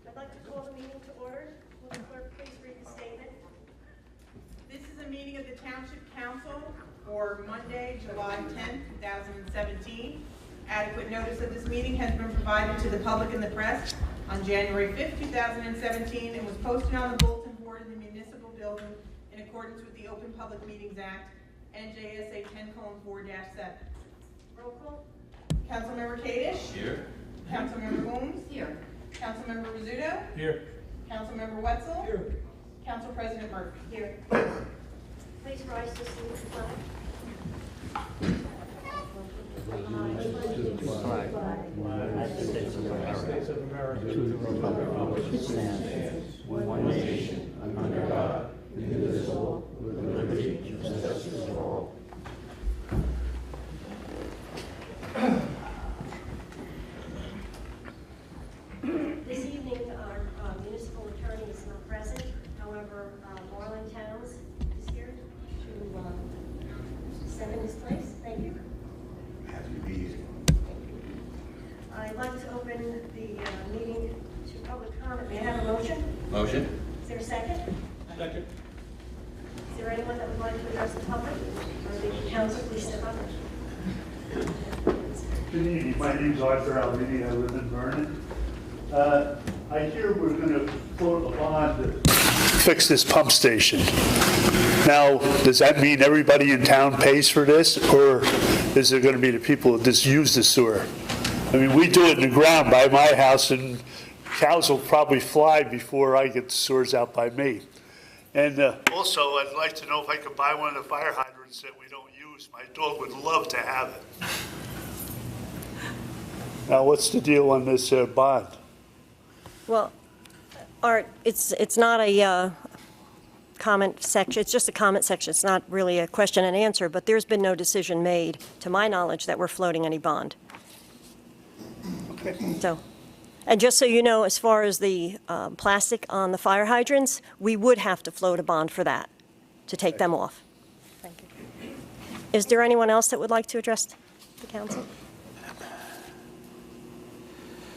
I'd like to call the meeting to order. Will the clerk please read the statement? This is a meeting of the Township Council for Monday, July 10th, 2017. Adequate notice of this meeting has been provided to the public and the press on January 5th, 2017, and was posted on the bulletin board in the municipal building in accordance with the Open Public Meetings Act, NJSA 10:4-7. Roll call. Councilmember Kadish. Here. Councilmember Holmes. Here. Councilmember Rizzuto. Here. Councilmember Wetzel. Here. Council President Murphy. Here. Please rise to salute the flag. To the flag of the United States of America, to the republic which stands, one nation, under God, indivisible, with liberty and justice for all. This evening, our municipal attorney is not present. However, Vernon Township is here to step in his place. Thank you. Happy to be here. I'd like to open the meeting to public comment. May I have a motion? Motion. Is there a second? Second. Is there anyone that would like to address the public? Or the council, please step up. Good evening. My name is Arthur Alvini. I live in Vernon. I hear we're going to float a bond to fix this pump station. Now, does that mean everybody in town pays for this, or is it going to be the people that just use the sewer? I mean, we do it in the ground by my house, and cows will probably fly before I get the sewers out by me. And also, I'd like to know if I could buy one of the fire hydrants that we don't use. My dog would love to have it. Now, what's the deal on this bond? Well, Art, it's not a comment section. It's just a comment section. It's not really a question and answer, but there's been no decision made, to my knowledge, that we're floating any bond. Okay. So, and just so you know, as far as the plastic on the fire hydrants, we would have to float a bond for that, to take them off. Thank you. Is there anyone else that would like to address the council?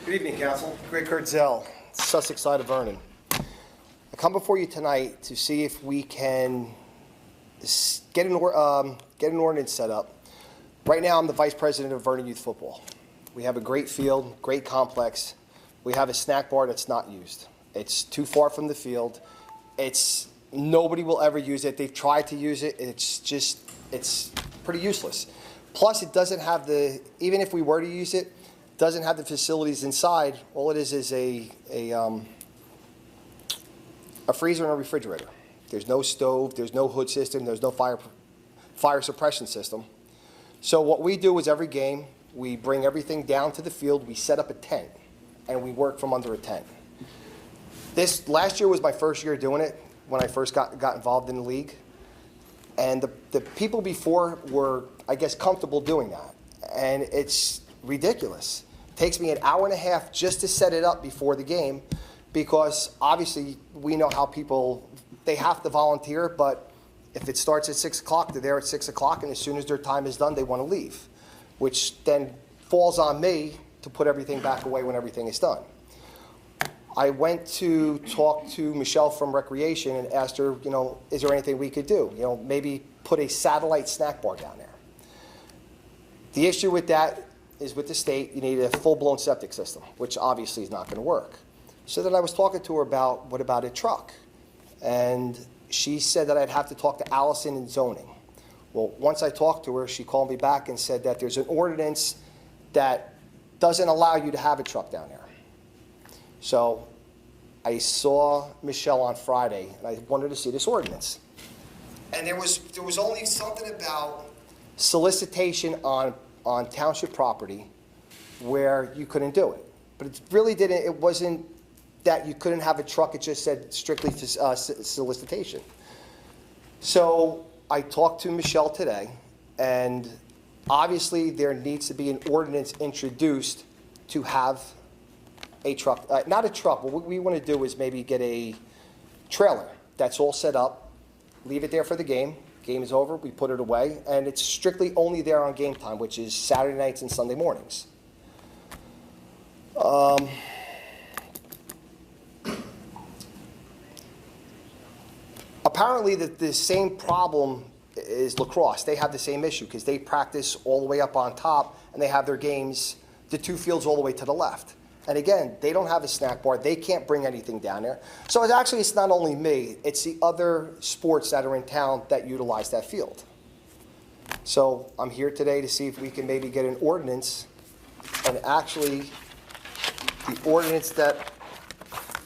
Good evening, Council. Greg Kurtzel, Sussex side of Vernon. I come before you tonight to see if we can get an ordinance set up. Right now, I'm the vice president of Vernon Youth Football. We have a great field, great complex. We have a snack bar that's not used. It's too far from the field. Nobody will ever use it. They've tried to use it. It's pretty useless. Plus, it doesn't have even if we were to use it, doesn't have the facilities inside. All it is a freezer and a refrigerator. There's no stove, there's no hood system, there's no fire suppression system. So what we do is every game, we bring everything down to the field, we set up a tent, and we work from under a tent. Last year was my first year doing it, when I first got involved in the league. And the people before were, I guess, comfortable doing that. And it's ridiculous. Takes me an hour and a half just to set it up before the game, because obviously we know how people, they have to volunteer, but if it starts at 6 o'clock, they're there at 6 o'clock, and as soon as their time is done, they want to leave, which then falls on me to put everything back away when everything is done. I went to talk to Michelle from Recreation and asked her, is there anything we could do? Maybe put a satellite snack bar down there. The issue with that is with the state, you need a full-blown septic system, which obviously is not going to work. So then I was talking to her about, what about a truck? And she said that I'd have to talk to Allison in zoning. Well, once I talked to her, she called me back and said that there's an ordinance that doesn't allow you to have a truck down there. So I saw Michelle on Friday, and I wanted to see this ordinance. And there was only something about solicitation on township property where you couldn't do it. But it wasn't that you couldn't have a truck, it just said strictly solicitation. So I talked to Michelle today, and obviously there needs to be an ordinance introduced to have a truck, not a truck, what we want to do is maybe get a trailer that's all set up, leave it there for the game, Game is over, we put it away, and it's strictly only there on game time, which is Saturday nights and Sunday mornings. Apparently, the same problem is lacrosse. They have the same issue because they practice all the way up on top, and they have their games, the two fields all the way to the left. And again, they don't have a snack bar. They can't bring anything down there. So it's not only me, it's the other sports that are in town that utilize that field. So I'm here today to see if we can maybe get an ordinance, and actually, the ordinance that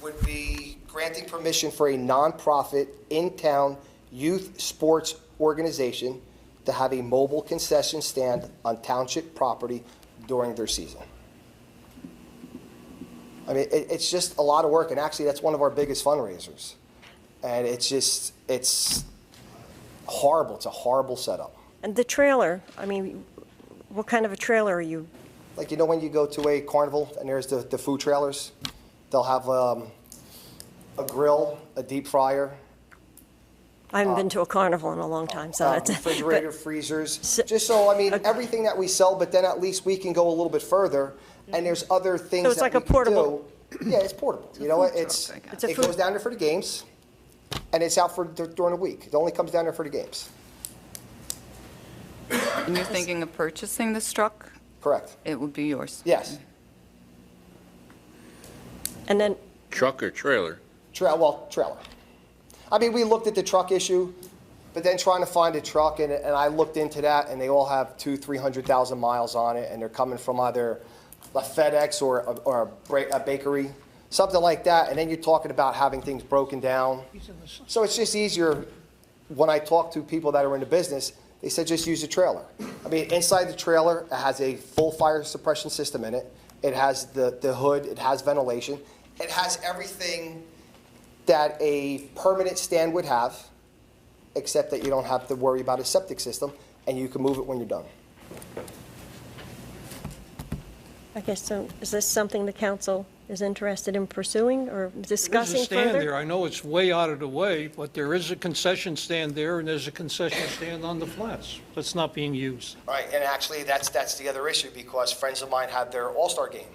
would be granting permission for a nonprofit in-town youth sports organization to have a mobile concession stand on township property during their season. I mean, it's just a lot of work, and actually, that's one of our biggest fundraisers. And it's horrible. It's a horrible setup. And the trailer, I mean, what kind of a trailer are you? Like, when you go to a carnival and there's the food trailers, they'll have a grill, a deep fryer, I haven't been to a carnival in a long time, so that's. refrigerator, freezers, just so, everything that we sell, but then at least we can go a little bit further, and there's other things So it's that like a we can portable- do. Yeah, it's portable. You know what? It's a It food- goes down there for the games, and it's out during the week. It only comes down there for the games. And you're thinking of purchasing this truck? Correct. It would be yours? Yes. And then, Truck or trailer? Trailer. I mean, we looked at the truck issue, but then trying to find a truck, and I looked into that, and they all have 200,000-300,000 miles on it, and they're coming from either a FedEx or a bakery, something like that, and then you're talking about having things broken down. So it's just easier, when I talk to people that are in the business, they said just use a trailer. I mean, inside the trailer, it has a full fire suppression system in it. It has the hood, it has ventilation, it has everything that a permanent stand would have, except that you don't have to worry about a septic system, and you can move it when you're done. I guess, so is this something the council is interested in pursuing or discussing There's a stand further? there. I know it's way out of the way, but there is a concession stand there, and there's a concession stand on the flats that's not being used. Right, and actually, that's the other issue, because friends of mine had their All-Star game.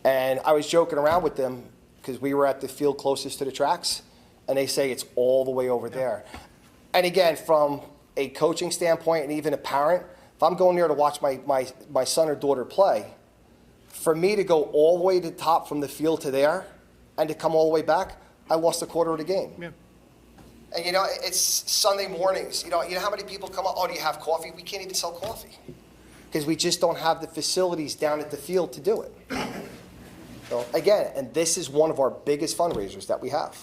And I was joking around with them, because we were at the field closest to the tracks, and they say it's all the way over there. And again, from a coaching standpoint and even a parent, if I'm going there to watch my son or daughter play, for me to go all the way to the top from the field to there and to come all the way back, I lost a quarter of the game. Yeah. And it's Sunday mornings. You know how many people come up, oh, do you have coffee? We can't even sell coffee because we just don't have the facilities down at the field to do it. So again, and this is one of our biggest fundraisers that we have.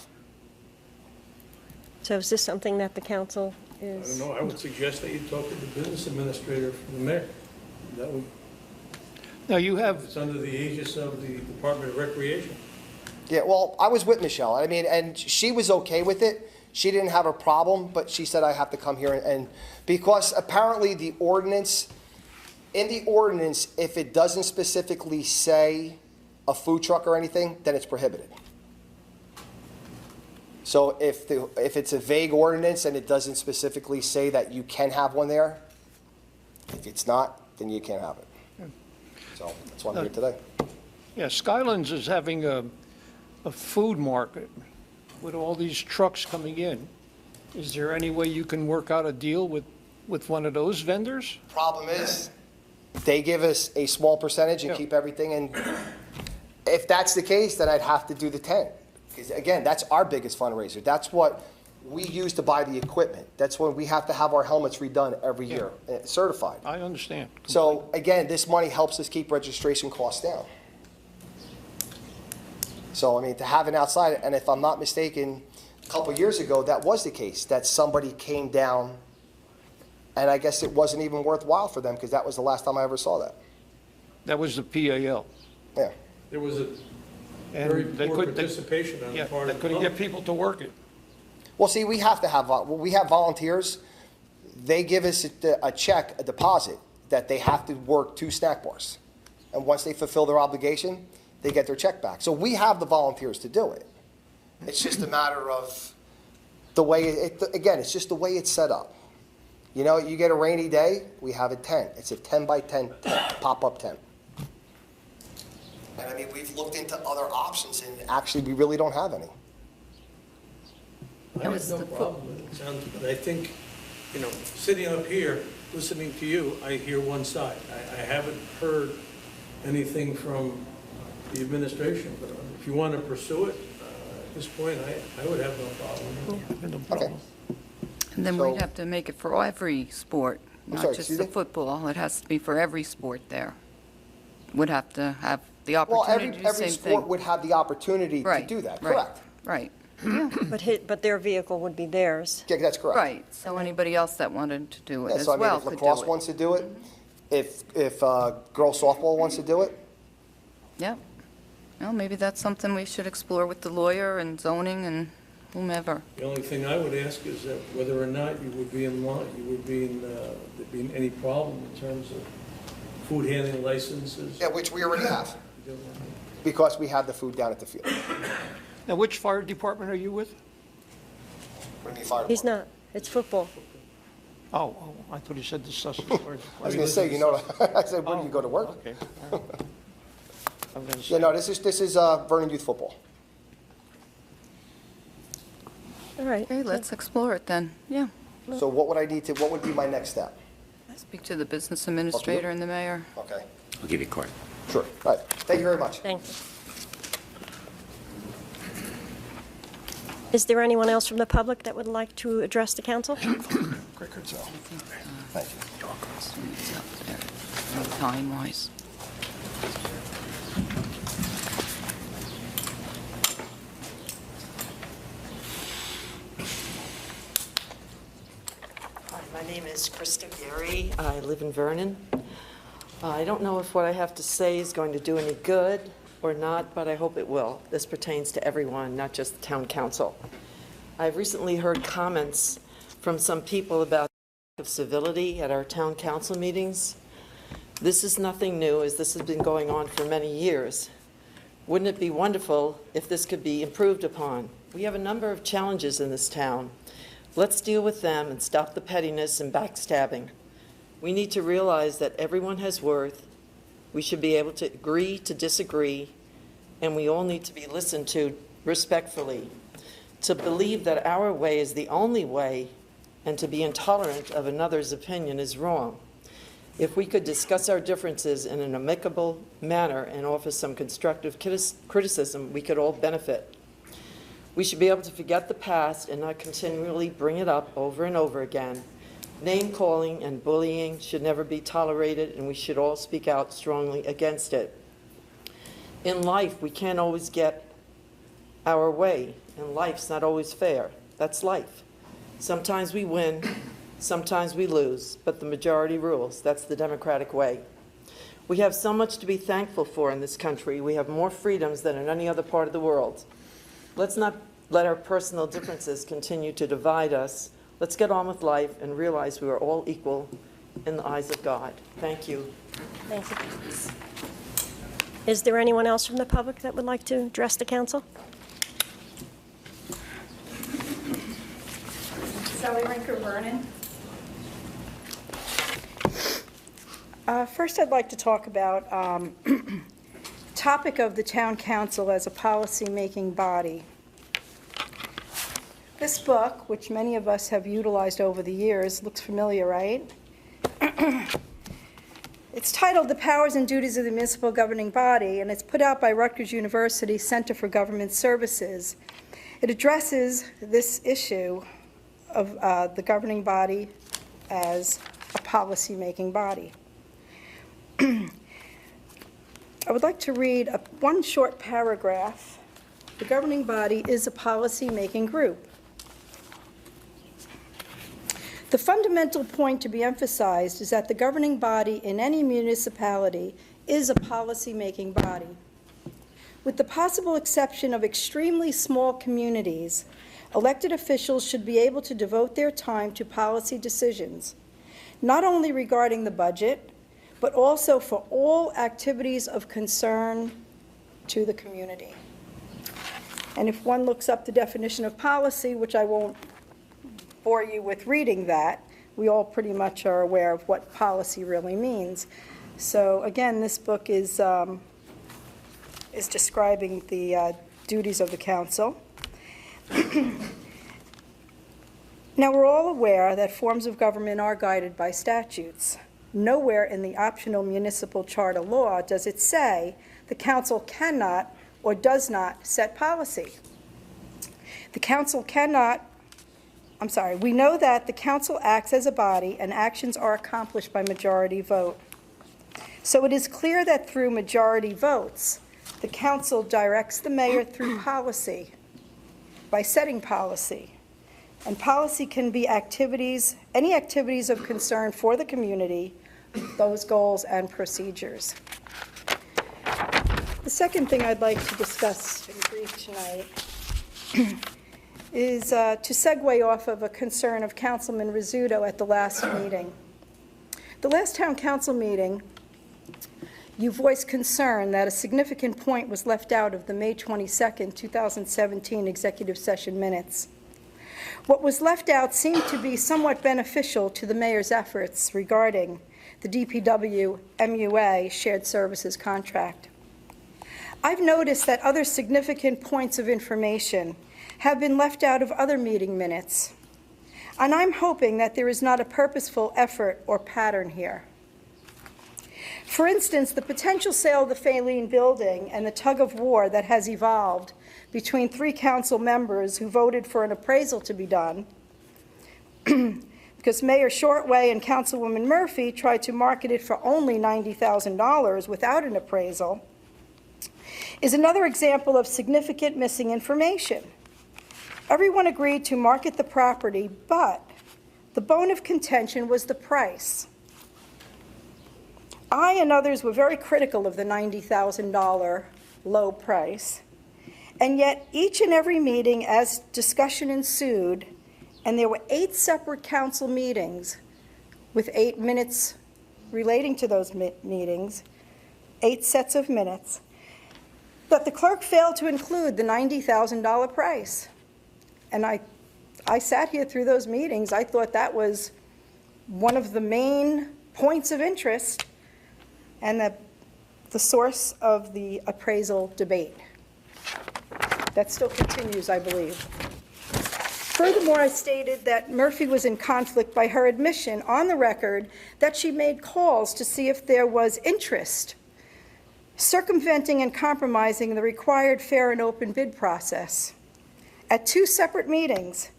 So is this something that the council I don't is? know, I would suggest that you talk to the business administrator from the mayor. That would, Now, you have, it's under the aegis of the Department of Recreation. Yeah, well, I was with Michelle. I mean, and she was okay with it. She didn't have a problem, but she said I have to come here and because apparently the ordinance, in the ordinance, if it doesn't specifically say a food truck or anything, then it's prohibited. So if it's a vague ordinance and it doesn't specifically say that you can have one there, if it's not, then you can't have it. So that's why I'm here today. yeah, Skylands is having a food market with all these trucks coming in. Is there any way you can work out a deal with one of those vendors? Problem is, they give us a small percentage and Yeah. keep everything, and if that's the case, then I'd have to do the tent. Because again, that's our biggest fundraiser. That's what we use to buy the equipment. That's when we have to have our helmets redone every year, certified. I understand. So again, this money helps us keep registration costs down. So, I mean, to have it outside, and if I'm not mistaken, a couple years ago, that was the case, that somebody came down, and I guess it wasn't even worthwhile for them, because that was the last time I ever saw that. That was the PAL. Yeah. There was a And very they poor couldn't- participation on the Yeah, part they of the couldn't get public. people to work it. Well, see, we have to have, we have volunteers. They give us a check, a deposit, that they have to work 2 snack bars. And once they fulfill their obligation, they get their check back. So we have the volunteers to do it. It's just a matter of the way, again, it's just the way it's set up. You know, you get a rainy day, we have a tent. It's a 10 by 10 tent, pop-up tent. And I mean, we've looked into other options, and actually, we really don't have any. I have no problem with it. But I think, you know, sitting up here, listening to you, I hear one side. I haven't heard anything from the administration, but if you want to pursue it, at this point, I would have no problem. Okay. And then So- we'd have to make it for every sport, I'm not sorry, just excuse the me? football. It has to be for every sport there. Would have to have the Well, opportunity to do the every same sport thing. would have the opportunity to Right, do that, right, correct? Right, But their vehicle would be theirs. Yeah, that's correct. right. So anybody else that wanted to do it Yeah, as so I mean, well if could do lacrosse it. wants to do it, if girls softball wants to do it, Yep. Well, maybe that's something we should explore with the lawyer and zoning and whomever. The only thing I would ask is that whether or not you would be in line, you would be in, there'd be any problem in terms of food handling licenses. yeah, which we already have, You know, because we have the food down at the field. Now, which fire department are you with? What do you mean, fire He's department? not. It's football. Oh, I thought you said the Sussex Fire I was Department. gonna say, you know, I said, when do you go to work? Okay. all right. I'm gonna Yeah, say- no, this is Vernon Youth Football. All right. Okay, let's explore it then. Yeah. So what would I need to, what would be my next step? Speak to the business administrator and the mayor. Okay, I'll give you a card. sure. All right, thank you very much. Thank you. Is there anyone else from the public that would like to address the council? Quicker, so. Thank you. Time-wise. Hi, my name is Krista Gary. I live in Vernon. I don't know if what I have to say is going to do any good or not, but I hope it will. This pertains to everyone, not just the town council. I've recently heard comments from some people about lack of civility at our town council meetings. This is nothing new, as this has been going on for many years. Wouldn't it be wonderful if this could be improved upon? We have a number of challenges in this town. Let's deal with them and stop the pettiness and backstabbing. We need to realize that everyone has worth. We should be able to agree to disagree, and we all need to be listened to respectfully. To believe that our way is the only way and to be intolerant of another's opinion is wrong. If we could discuss our differences in an amicable manner and offer some constructive criticism, we could all benefit. We should be able to forget the past and not continually bring it up over and over again. Name-calling and bullying should never be tolerated, and we should all speak out strongly against it. In life, we can't always get our way, and life's not always fair. That's life. Sometimes we win, sometimes we lose, but the majority rules. That's the democratic way. We have so much to be thankful for in this country. We have more freedoms than in any other part of the world. Let's not let our personal differences continue to divide us. Let's get on with life and realize we are all equal in the eyes of God. Thank you. Thank you. Is there anyone else from the public that would like to address the council? Sally Rinker, Vernon. First, I'd like to talk about topic of the town council as a policy-making body. This book, which many of us have utilized over the years, looks familiar, right? It's titled The Powers and Duties of the Municipal Governing Body, and it's put out by Rutgers University Center for Government Services. It addresses this issue of the governing body as a policy-making body. I would like to read one short paragraph. The governing body is a policy-making group. The fundamental point to be emphasized is that the governing body in any municipality is a policy-making body. With the possible exception of extremely small communities, elected officials should be able to devote their time to policy decisions, not only regarding the budget, but also for all activities of concern to the community. And if one looks up the definition of policy, which I won't bore you with reading that, we all pretty much are aware of what policy really means. So again, this book is describing the duties of the council. Now, we're all aware that forms of government are guided by statutes. Nowhere in the optional municipal charter law does it say the council cannot or does not set policy. The council cannot, we know that the council acts as a body and actions are accomplished by majority vote. So it is clear that through majority votes, the council directs the mayor through policy, by setting policy. And policy can be activities, any activities of concern for the community, those goals and procedures. The second thing I'd like to discuss in brief tonight is to segue off of a concern of Councilman Rizzuto at the last meeting. The last town council meeting, you voiced concern that a significant point was left out of the May 22nd, 2017 executive session minutes. What was left out seemed to be somewhat beneficial to the mayor's efforts regarding the DPW MUA shared services contract. I've noticed that other significant points of information have been left out of other meeting minutes, and I'm hoping that there is not a purposeful effort or pattern here. For instance, the potential sale of the Faline building and the tug of war that has evolved between 3 council members who voted for an appraisal to be done, because Mayor Shortway and Councilwoman Murphy tried to market it for only $90,000 without an appraisal, is another example of significant missing information. Everyone agreed to market the property, but the bone of contention was the price. I and others were very critical of the $90,000 low price, and yet each and every meeting as discussion ensued, and there were 8 separate council meetings with 8 minutes relating to those meetings, 8 sets of minutes, that the clerk failed to include the $90,000 price. And I sat here through those meetings. I thought that was one of the main points of interest and the source of the appraisal debate. That still continues, I believe. Furthermore, I stated that Murphy was in conflict by her admission on the record that she made calls to see if there was interest, circumventing and compromising the required fair and open bid process. At 2 separate meetings,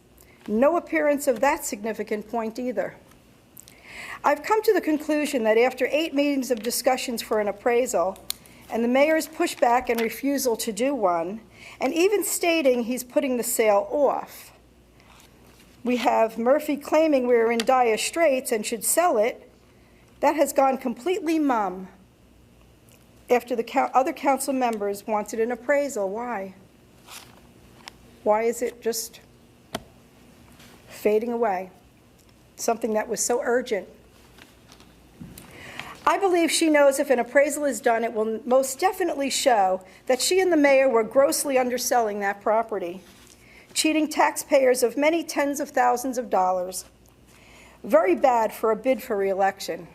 no appearance of that significant point either. I've come to the conclusion that after 8 meetings of discussions for an appraisal, and the mayor's pushback and refusal to do one, and even stating he's putting the sale off, we have Murphy claiming we're in dire straits and should sell it. That has gone completely mum after the other council members wanted an appraisal. Why? Why is it just fading away? Something that was so urgent. I believe she knows if an appraisal is done, it will most definitely show that she and the mayor were grossly underselling that property, cheating taxpayers of many tens of thousands of dollars. Very bad for a bid for re-election.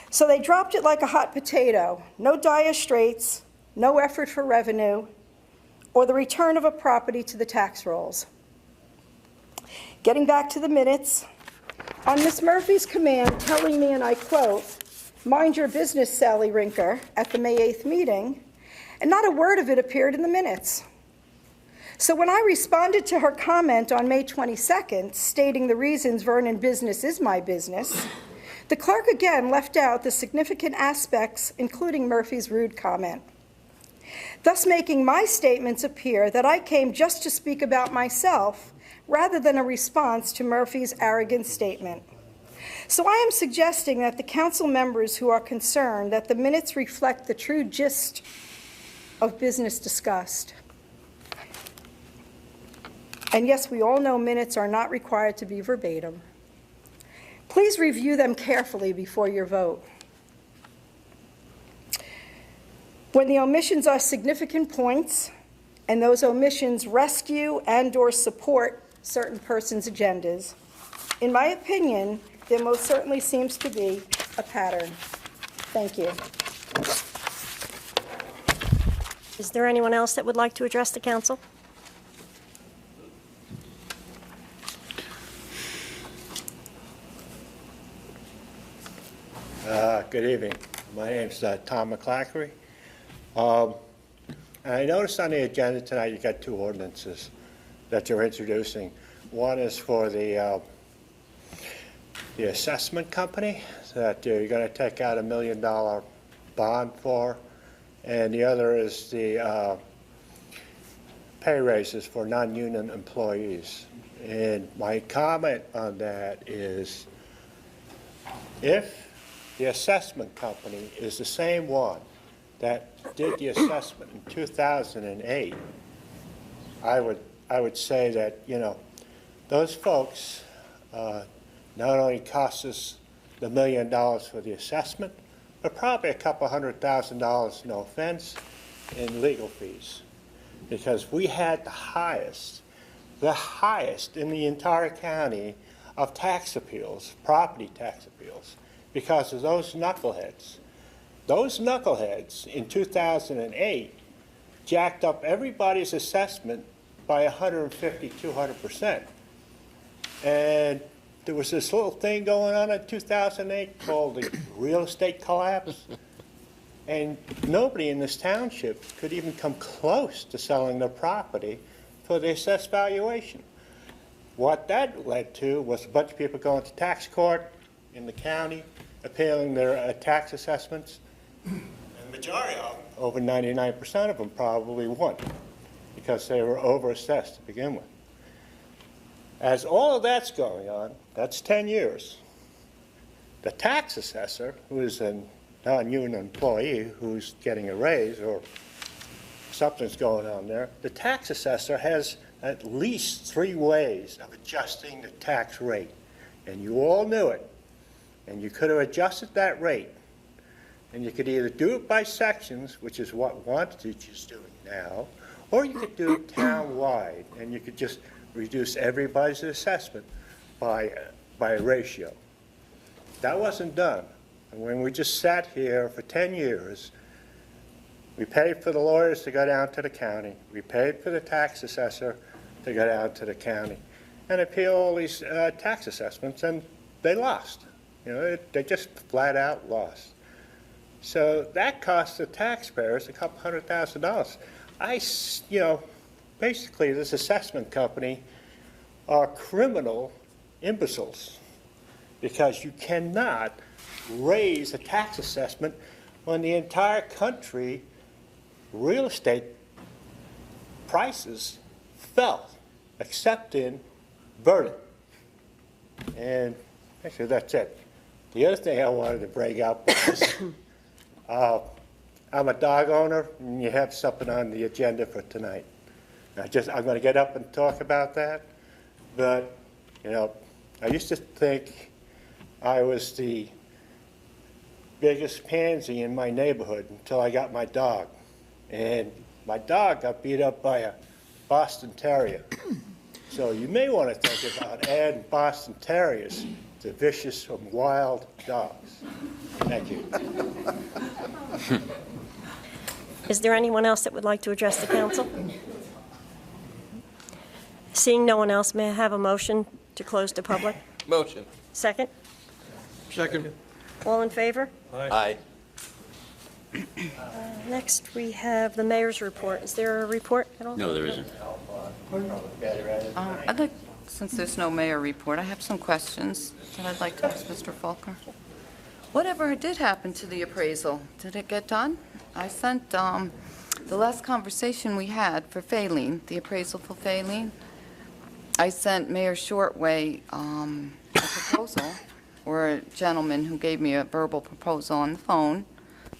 So they dropped it like a hot potato. No dire straits, no effort for revenue, or the return of a property to the tax rolls. Getting back to the minutes, on Ms. Murphy's command telling me, and I quote, "Mind your business, Sally Rinker," at the May 8th meeting, and not a word of it appeared in the minutes. So when I responded to her comment on May 22nd, stating the reasons Vernon business is my business, the clerk again left out the significant aspects, including Murphy's rude comment, thus making my statements appear that I came just to speak about myself rather than a response to Murphy's arrogant statement. So I am suggesting that the council members who are concerned that the minutes reflect the true gist of business discussed. And yes, we all know minutes are not required to be verbatim. Please review them carefully before your vote. When the omissions are significant points, and those omissions rescue and/or support certain persons' agendas, In my opinion, there most certainly seems to be a pattern. Thank you. Is there anyone else that would like to address the council? Good evening. My name's Tom McClackery. I noticed on the agenda tonight you got two ordinances that you're introducing. One is for the assessment company that you're going to take out $1 million bond for, and the other is the pay raises for non-union employees. And my comment on that is, if the assessment company is the same one that did the assessment in 2008, I would say that, you know, those folks not only cost us the $1 million for the assessment, but probably a couple $100,000, no offense, in legal fees. Because we had the highest in the entire county of tax appeals, property tax appeals, because of those knuckleheads. Those knuckleheads in 2008 jacked up everybody's assessment by 150, 200%. And there was this little thing going on in 2008 called the real estate collapse. And nobody in this township could even come close to selling their property for the assessed valuation. What that led to was a bunch of people going to tax court in the county, appealing their tax assessments. And the majority of them, over 99% of them, probably won because they were overassessed to begin with. As all of that's going on, that's 10 years. The tax assessor, who is a non-union employee who's getting a raise or something's going on there, the tax assessor has at least 3 ways of adjusting the tax rate. And you all knew it. And you could have adjusted that rate. And you could either do it by sections, which is what Wantage is doing now, or you could do it town-wide, and you could just reduce everybody's assessment by a ratio. That wasn't done. And when we just sat here for 10 years, we paid for the lawyers to go down to the county, we paid for the tax assessor to go down to the county and appeal all these tax assessments, and they lost. You know, they just flat out lost. So that cost the taxpayers a couple $100,000. You know, basically this assessment company are criminal imbeciles because you cannot raise a tax assessment when the entire country real estate prices fell, except in Vernon. And actually that's it. The other thing I wanted to bring up was I'm a dog owner, and you have something on the agenda for tonight. I'm going to get up and talk about that, but, you know, I used to think I was the biggest pansy in my neighborhood until I got my dog. And my dog got beat up by a Boston Terrier. So you may want to think about adding Boston Terriers to vicious and wild dogs. Thank you. Is there anyone else that would like to address the council? Seeing no one else, may I have a motion to close to public? Motion. Second? Second. All in favor? Aye. Next, we have the mayor's report. Is there a report at all? No, there isn't. I'd like, since there's no mayor report, I have some questions that I'd like to ask Mr. Faulkner. Whatever did happen to the appraisal? Did it get done? I sent the last conversation we had for Faline, the appraisal for Faline. I sent Mayor Shortway a proposal, or a gentleman who gave me a verbal proposal on the phone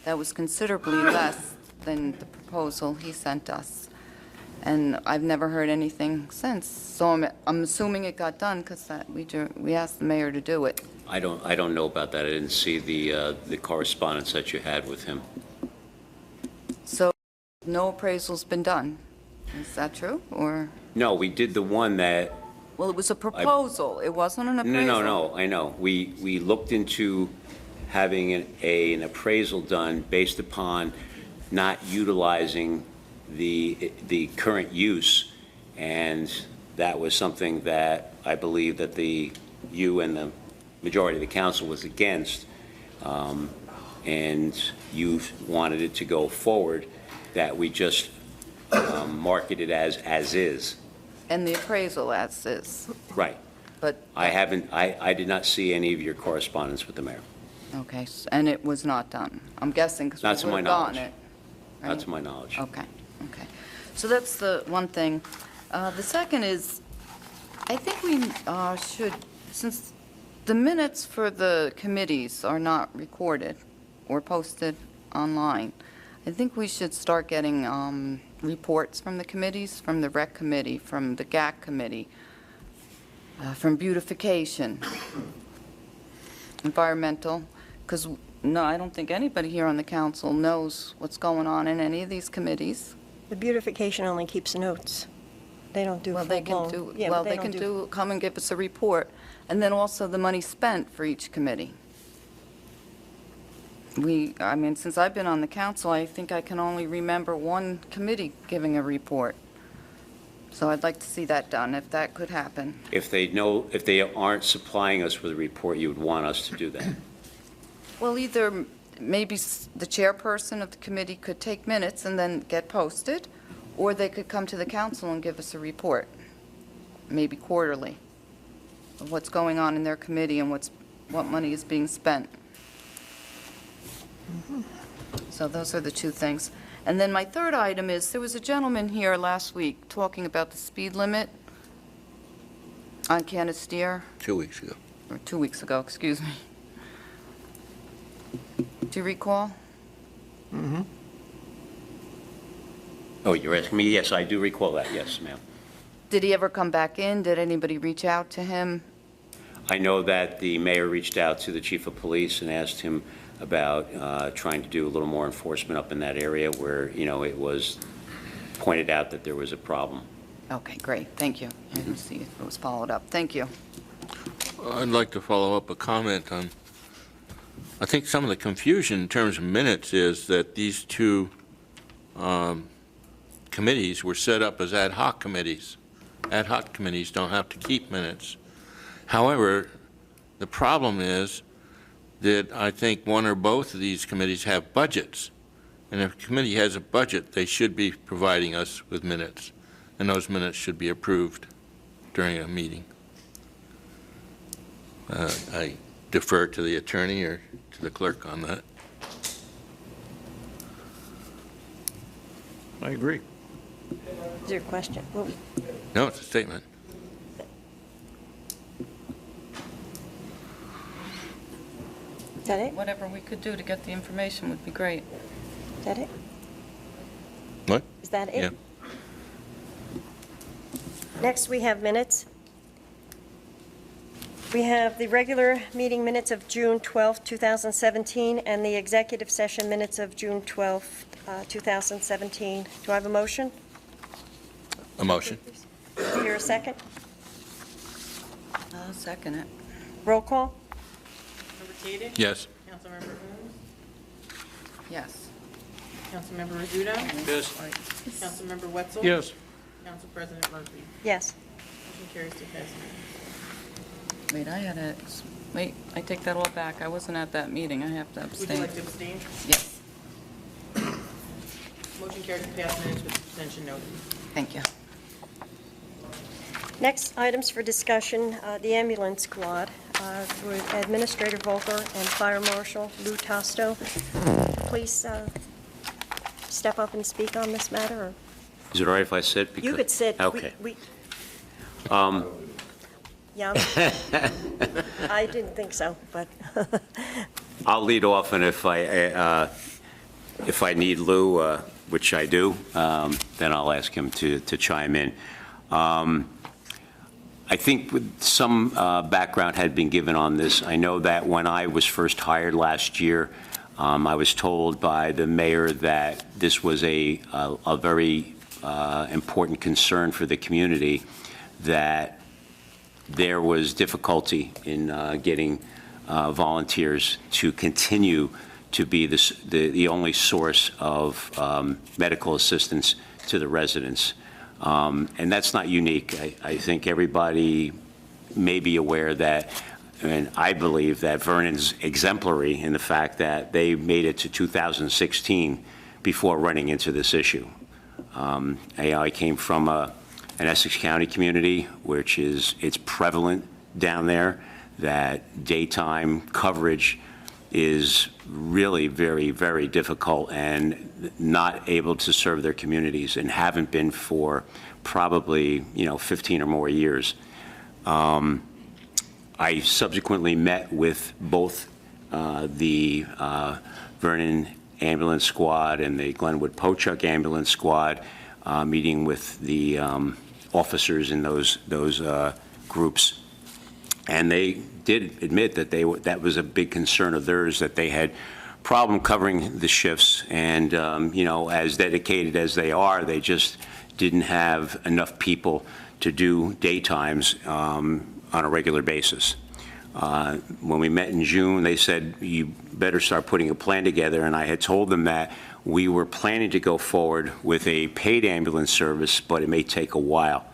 that was considerably less than the proposal he sent us. And I've never heard anything since. So I'm assuming it got done because we asked the mayor to do it. I don't know about that. I didn't see the correspondence that you had with him. So no appraisal's been done. Is that true, or? No, we did the one that Well, it was a proposal. It wasn't an appraisal. No, I know. We looked into having an appraisal done based upon not utilizing the current use, and that was something that I believe that you and the majority of the council was against, and you wanted it to go forward, that we just market it as is. And the appraisal as is. Right. But, I did not see any of your correspondence with the mayor. okay, and it was not done. I'm guessing because we Not to would my have gotten knowledge. it. Not to my knowledge. Okay. So that's the one thing. The second is, I think we should, since the minutes for the committees are not recorded or posted online, I think we should start getting reports from the committees, from the rec committee, from the GAC committee, from beautification, environmental, because no, I don't think anybody here on the council knows what's going on in any of these committees. The beautification only keeps notes. They don't do Well, they can full-blown. do, Yeah, well, but they don't can come and give us a report, and then also the money spent for each committee. I mean, since I've been on the council, I think I can only remember one committee giving a report. So I'd like to see that done, if that could happen. If they aren't supplying us with a report, you would want us to do that. Well, either maybe the chairperson of the committee could take minutes and then get posted, or they could come to the council and give us a report, maybe quarterly, of what's going on in their committee and what money is being spent. So those are the two things. And then my third item is, there was a gentleman here last week talking about the speed limit on Cannistier. 2 weeks ago. Or 2 weeks ago, excuse me. Do you recall? Oh, you're asking me? Yes, I do recall that, yes, ma'am. Did he ever come back in? Did anybody reach out to him? I know that the mayor reached out to the chief of police and asked him about trying to do a little more enforcement up in that area where, it was pointed out that there was a problem. Okay, great, thank you. I didn't see if it was followed up. Thank you. I'd like to follow up a comment on, I think some of the confusion in terms of minutes is that these two committees were set up as ad hoc committees. Ad hoc committees don't have to keep minutes. However, the problem is that I think one or both of these committees have budgets. And if a committee has a budget, they should be providing us with minutes. And those minutes should be approved during a meeting. I defer to the attorney or to the clerk on that. I agree. Is your question? Well, No, it's a statement. is that it? Whatever we could do to get the information would be great. Is that it? What? Is that it? Yeah. Next, we have minutes. We have the regular meeting minutes of June 12, 2017, and the executive session minutes of June 12, 2017. Do I have a motion? A motion. Do you hear a second? I'll second it. Roll call? Member Tatum? Yes. Councilmember Holmes? Yes. Councilmember Rizzuto? Yes. Councilmember Wetzel? Yes. Council President Murphy? Yes. Motion carries to pass unanimously. Wait, I take that all back. I wasn't at that meeting. I have to Would you abstain. like to abstain? Yes, Motion carries to pass minutes with abstention noted. thank you. Next, items for discussion, the ambulance squad, with Administrator Volker and Fire Marshal Lou Tosto. Please step up and speak on this matter, or? Is it all right if I sit? You could sit. Okay. Yeah, I didn't think so, but. I'll lead off, and if I need Lou, which I do, then I'll ask him to chime in. I think some background had been given on this. I know that when I was first hired last year, I was told by the mayor that this was a very important concern for the community, that there was difficulty in getting volunteers to continue to be the only source of medical assistance to the residents. And that's not unique. I think everybody may be aware that, and I believe that Vernon's exemplary in the fact that they made it to 2016 before running into this issue. I came from an Essex County community, which it's prevalent down there that daytime coverage is really very, very difficult and not able to serve their communities, and haven't been for probably 15 or more years. I subsequently met with both the Vernon Ambulance Squad and the Glenwood Pochuck Ambulance Squad, meeting with the officers in those groups, and they did admit that that was a big concern of theirs, that they had problem covering the shifts, and as dedicated as they are, they just didn't have enough people to do daytimes on a regular basis. When we met in June, they said, you better start putting a plan together, and I had told them that we were planning to go forward with a paid ambulance service, but it may take a while.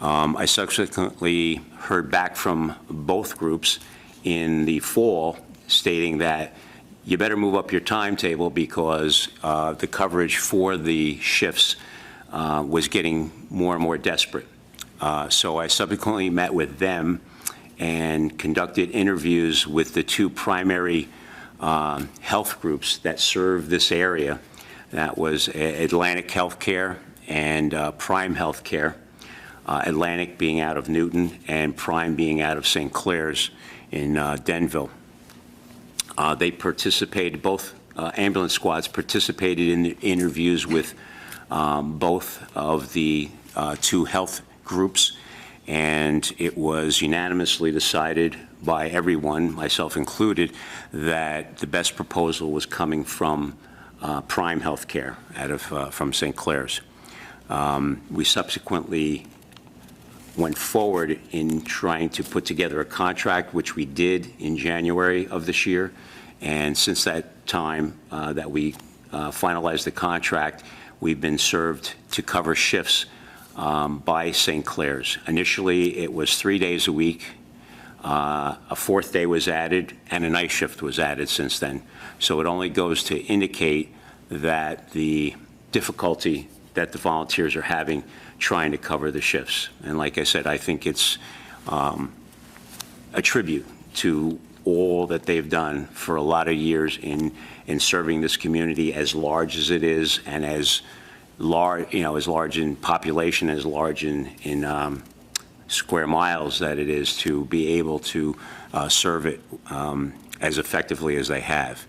I subsequently heard back from both groups in the fall stating that you better move up your timetable because the coverage for the shifts was getting more and more desperate. So I subsequently met with them and conducted interviews with the two primary health groups that serve this area. That was Atlantic Healthcare and Prime Healthcare. Atlantic being out of Newton and Prime being out of St. Clair's in Denville. They participated, both ambulance squads participated in the interviews with both of the two health groups, and it was unanimously decided by everyone, myself included, that the best proposal was coming from Prime Healthcare from St. Clair's. We subsequently went forward in trying to put together a contract, which we did in January of this year. And since that time that we finalized the contract, we've been served to cover shifts by St. Clair's. Initially, it was 3 days a week. A fourth day was added, and a night shift was added since then. So it only goes to indicate that the difficulty that the volunteers are having trying to cover the shifts. And like I said, I think it's a tribute to all that they've done for a lot of years in serving this community as large as it is, and as large, as large in population, as large in square miles that it is, to be able to serve it as effectively as they have.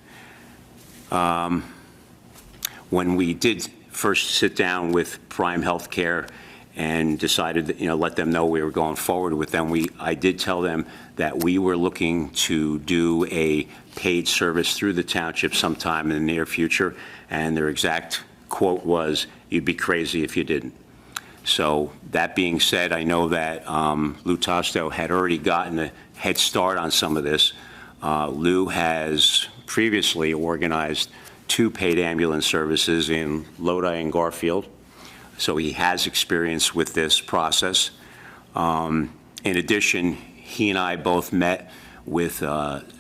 When we did first sit down with Prime Healthcare and decided that, let them know we were going forward with them, I did tell them that we were looking to do a paid service through the township sometime in the near future, and their exact quote was, "You'd be crazy if you didn't." So that being said, I know that Lou Tosto had already gotten a head start on some of this. Lou has previously organized 2 paid ambulance services in Lodi and Garfield, so he has experience with this process. In addition, he and I both met with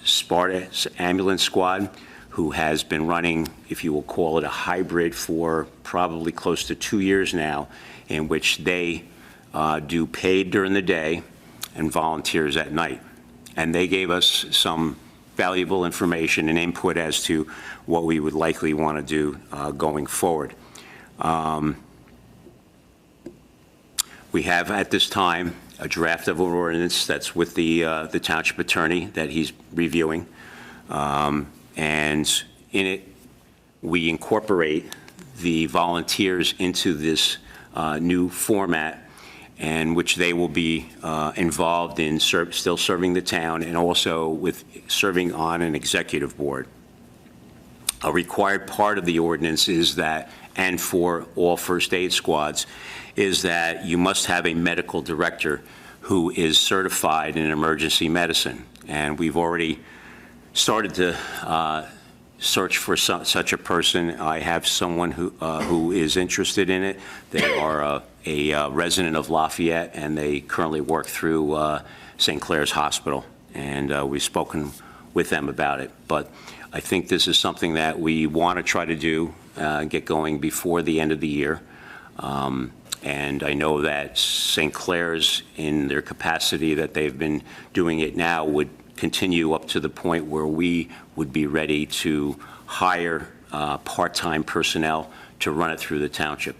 Sparta's ambulance squad, who has been running, if you will call it a hybrid, for probably close to 2 years now, in which they do paid during the day and volunteers at night. And they gave us some valuable information and input as to what we would likely want to do going forward. We have at this time a draft of an ordinance that's with the township attorney that he's reviewing. And in it, we incorporate the volunteers into this new format, and which they will be involved in still serving the town, and also with serving on an executive board. A required part of the ordinance is that, and for all first aid squads, is that you must have a medical director who is certified in emergency medicine. And we've already started to search for such a person. I have someone who is interested in it. They are a resident of Lafayette, and they currently work through St. Clair's Hospital. And we've spoken with them about it. But I think this is something that we want to try to do, get going before the end of the year. And I know that St. Clair's, in their capacity that they've been doing it now, would continue up to the point where we would be ready to hire part-time personnel to run it through the township.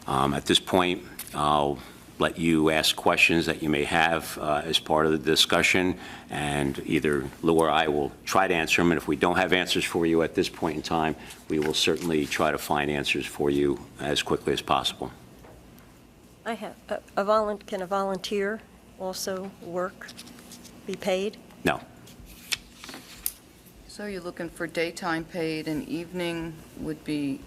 At this point, I'll let you ask questions that you may have as part of the discussion, and either Lou or I will try to answer them. And if we don't have answers for you at this point in time, we will certainly try to find answers for you as quickly as possible. I have, can a volunteer also work, be paid? No. So you're looking for daytime paid and evening would be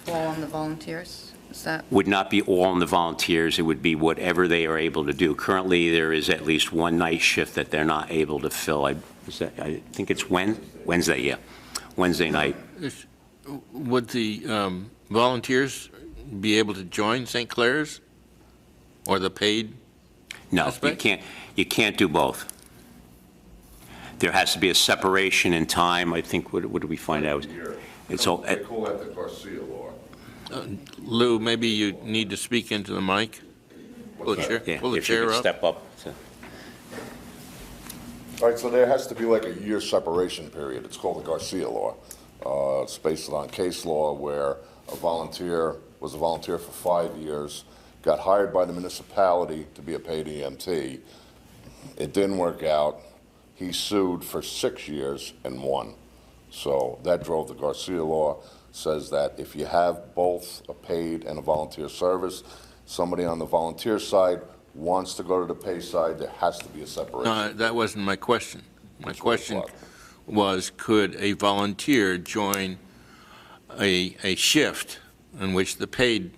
fall on the volunteers? Is that? Would not be all on the volunteers. It would be whatever they are able to do. Currently, there is at least one night shift that they're not able to fill. I think it's Wednesday, yeah. Wednesday night. Would the volunteers be able to join St. Clair's or the paid? No, aspect? you can't do both. There has to be a separation in time. I think, what did we find out? It's all. They call that the Garcia law. Lou, maybe you need to speak into the mic. Pull the chair, Yeah, pull the if you chair could up. step up. All right, so there has to be like a year separation period. It's called the Garcia law. It's based on case law where a volunteer was a volunteer for 5 years, got hired by the municipality to be a paid EMT. It didn't work out. He sued for 6 years and won. So that drove the Garcia law. Says that if you have both a paid and a volunteer service, somebody on the volunteer side wants to go to the pay side, there has to be a separation. No, that wasn't my question. My question was, could a volunteer join a shift in which the paid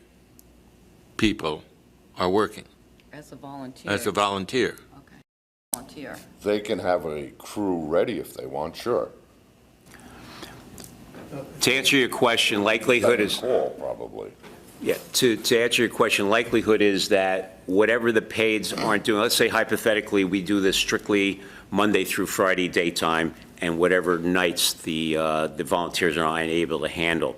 people are working As a volunteer? as a volunteer? Okay, volunteer. They can have a crew ready if they want, sure. To answer your question, likelihood is. Call, probably. Yeah, to answer your question, likelihood is that whatever the paids aren't doing, let's say hypothetically, we do this strictly Monday through Friday daytime, and whatever nights the volunteers are unable to handle.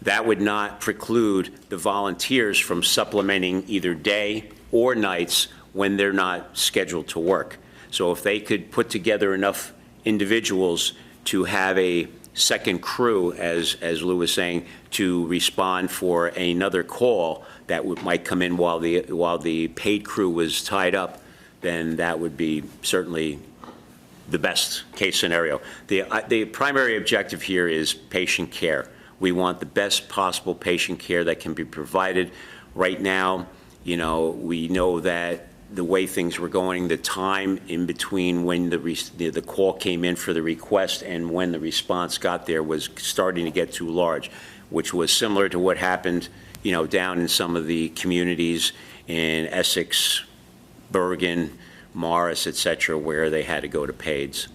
That would not preclude the volunteers from supplementing either day or nights when they're not scheduled to work. So if they could put together enough individuals to have a second crew, as Lou was saying, to respond for another call that might come in while the paid crew was tied up, then that would be certainly the best case scenario. The primary objective here is patient care. We want the best possible patient care that can be provided. Right now, we know that the way things were going, the time in between when the call came in for the request and when the response got there was starting to get too large, which was similar to what happened, down in some of the communities in Essex, Bergen, Morris, et cetera, where they had to go to paids.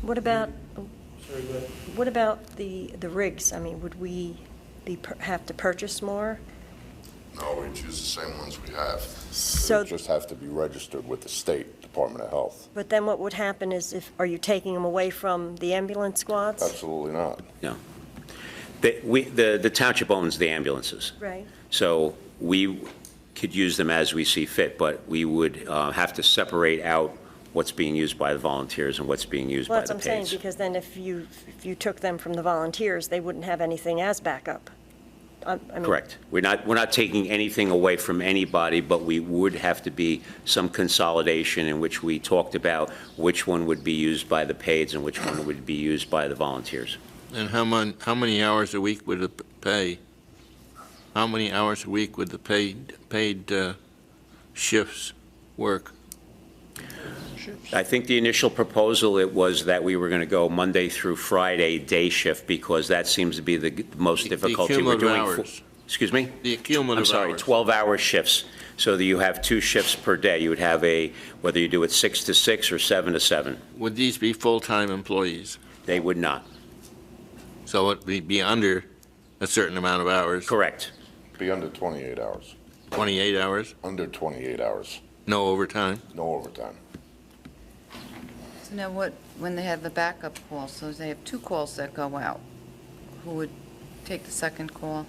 What about the rigs? I mean, would we have to purchase more? No, we choose the same ones we have. So They just have to be registered with the State Department of Health. But then what would happen is, are you taking them away from the ambulance squads? Absolutely not. No. The township owns the ambulances. Right. So we could use them as we see fit, but we would have to separate out what's being used by the volunteers and what's being used Well, by that's the what I'm saying, paids. because then if you took them from the volunteers, they wouldn't have anything as backup. I mean, Correct. We're not taking anything away from anybody, but we would have to be some consolidation in which we talked about which one would be used by the paids and which one would be used by the volunteers. And how many hours a week would it pay? How many hours a week would the paid shifts work? I think the initial proposal, it was that we were going to go Monday through Friday day shift, because that seems to be the most difficult. The cumulative hours. Excuse me? The cumulative I'm sorry, hours. 12-hour shifts, so that you have 2 shifts per day. You would have whether you do it 6 to 6 or 7 to 7. Would these be full-time employees? They would not. So it would be under a certain amount of hours? Correct. Be under 28 hours. 28 hours? Under 28 hours. No overtime? No overtime. So now when they have the backup call, so they have 2 calls that go out, who would take the second call?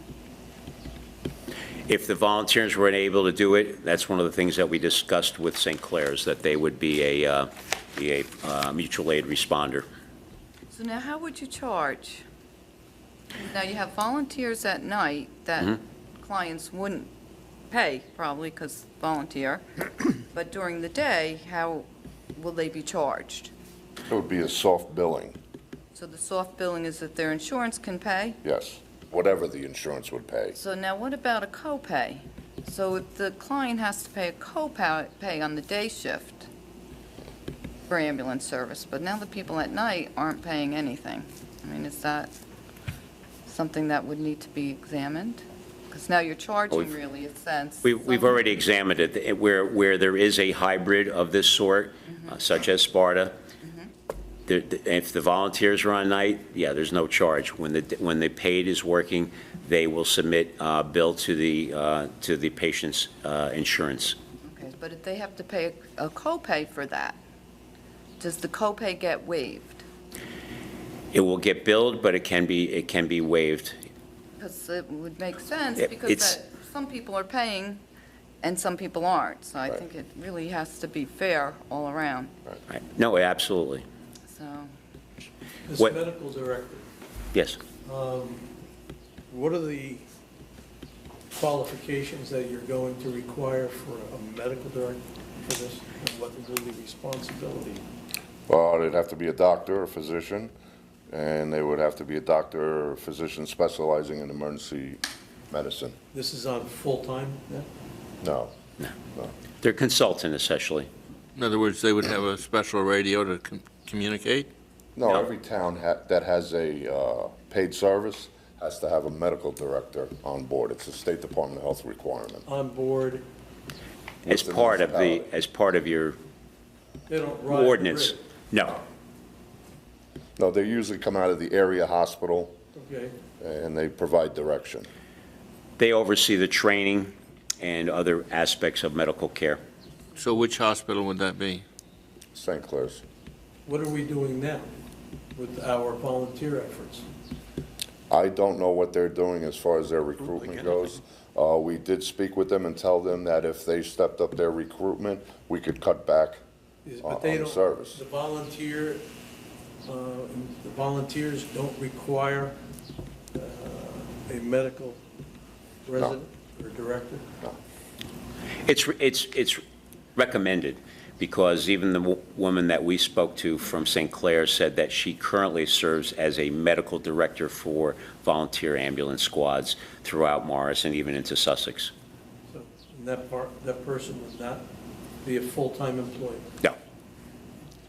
If the volunteers weren't able to do it, that's one of the things that we discussed with St. Clair's, that they would be a mutual aid responder. So now how would you charge? Now you have volunteers at night that clients wouldn't pay probably because volunteer, but during the day, how will they be charged? It would be a soft billing, So the soft billing is that their insurance can pay? yes, whatever the insurance would pay. So now what about a copay? So if the client has to pay a copay on the day shift for ambulance service, but now the people at night aren't paying anything. I mean, is that something that would need to be examined? Because now you're charging really a sense. We've already examined it, where there is a hybrid of this sort, such as Sparta. If the volunteers are on night, yeah, there's no charge. When the paid is working, they will submit a bill to the patient's insurance. Okay, but if they have to pay a copay for that, does the copay get waived? It will get billed, but it can be waived. Because it would make sense, Yeah, because some people are paying and some people aren't. So I Right. think it really has to be fair all around, Right. No, absolutely. so. As What- medical director, Yes. what are the qualifications that you're going to require for a medical director for this? And what will be the responsibility? Well, they'd have to be a doctor, a physician, and they would have to be a doctor or physician specializing in emergency medicine. This is on full-time then? No. They're consultant, essentially. In other words, they would have a special radio to communicate? No, No. every town that has a paid service has to have a medical director on board. It's a State Department of Health requirement. On board, As With the part of municipality. your they don't ride the ordinance. grid. No. No, they usually come out of the area hospital, Okay, and they provide direction. They oversee the training and other aspects of medical care. So which hospital would that be? St. Clair's. what are we doing now with our volunteer efforts? I don't know what they're doing as far as their recruitment goes. We did speak with them and tell them that if they stepped up their recruitment, we could cut back But on they the don't. service. The volunteers don't require a medical resident or director? It's recommended, because even the woman that we spoke to from St. Clair said that she currently serves as a medical director for volunteer ambulance squads throughout Morris and even into Sussex. So that person would not be a full-time employee? No.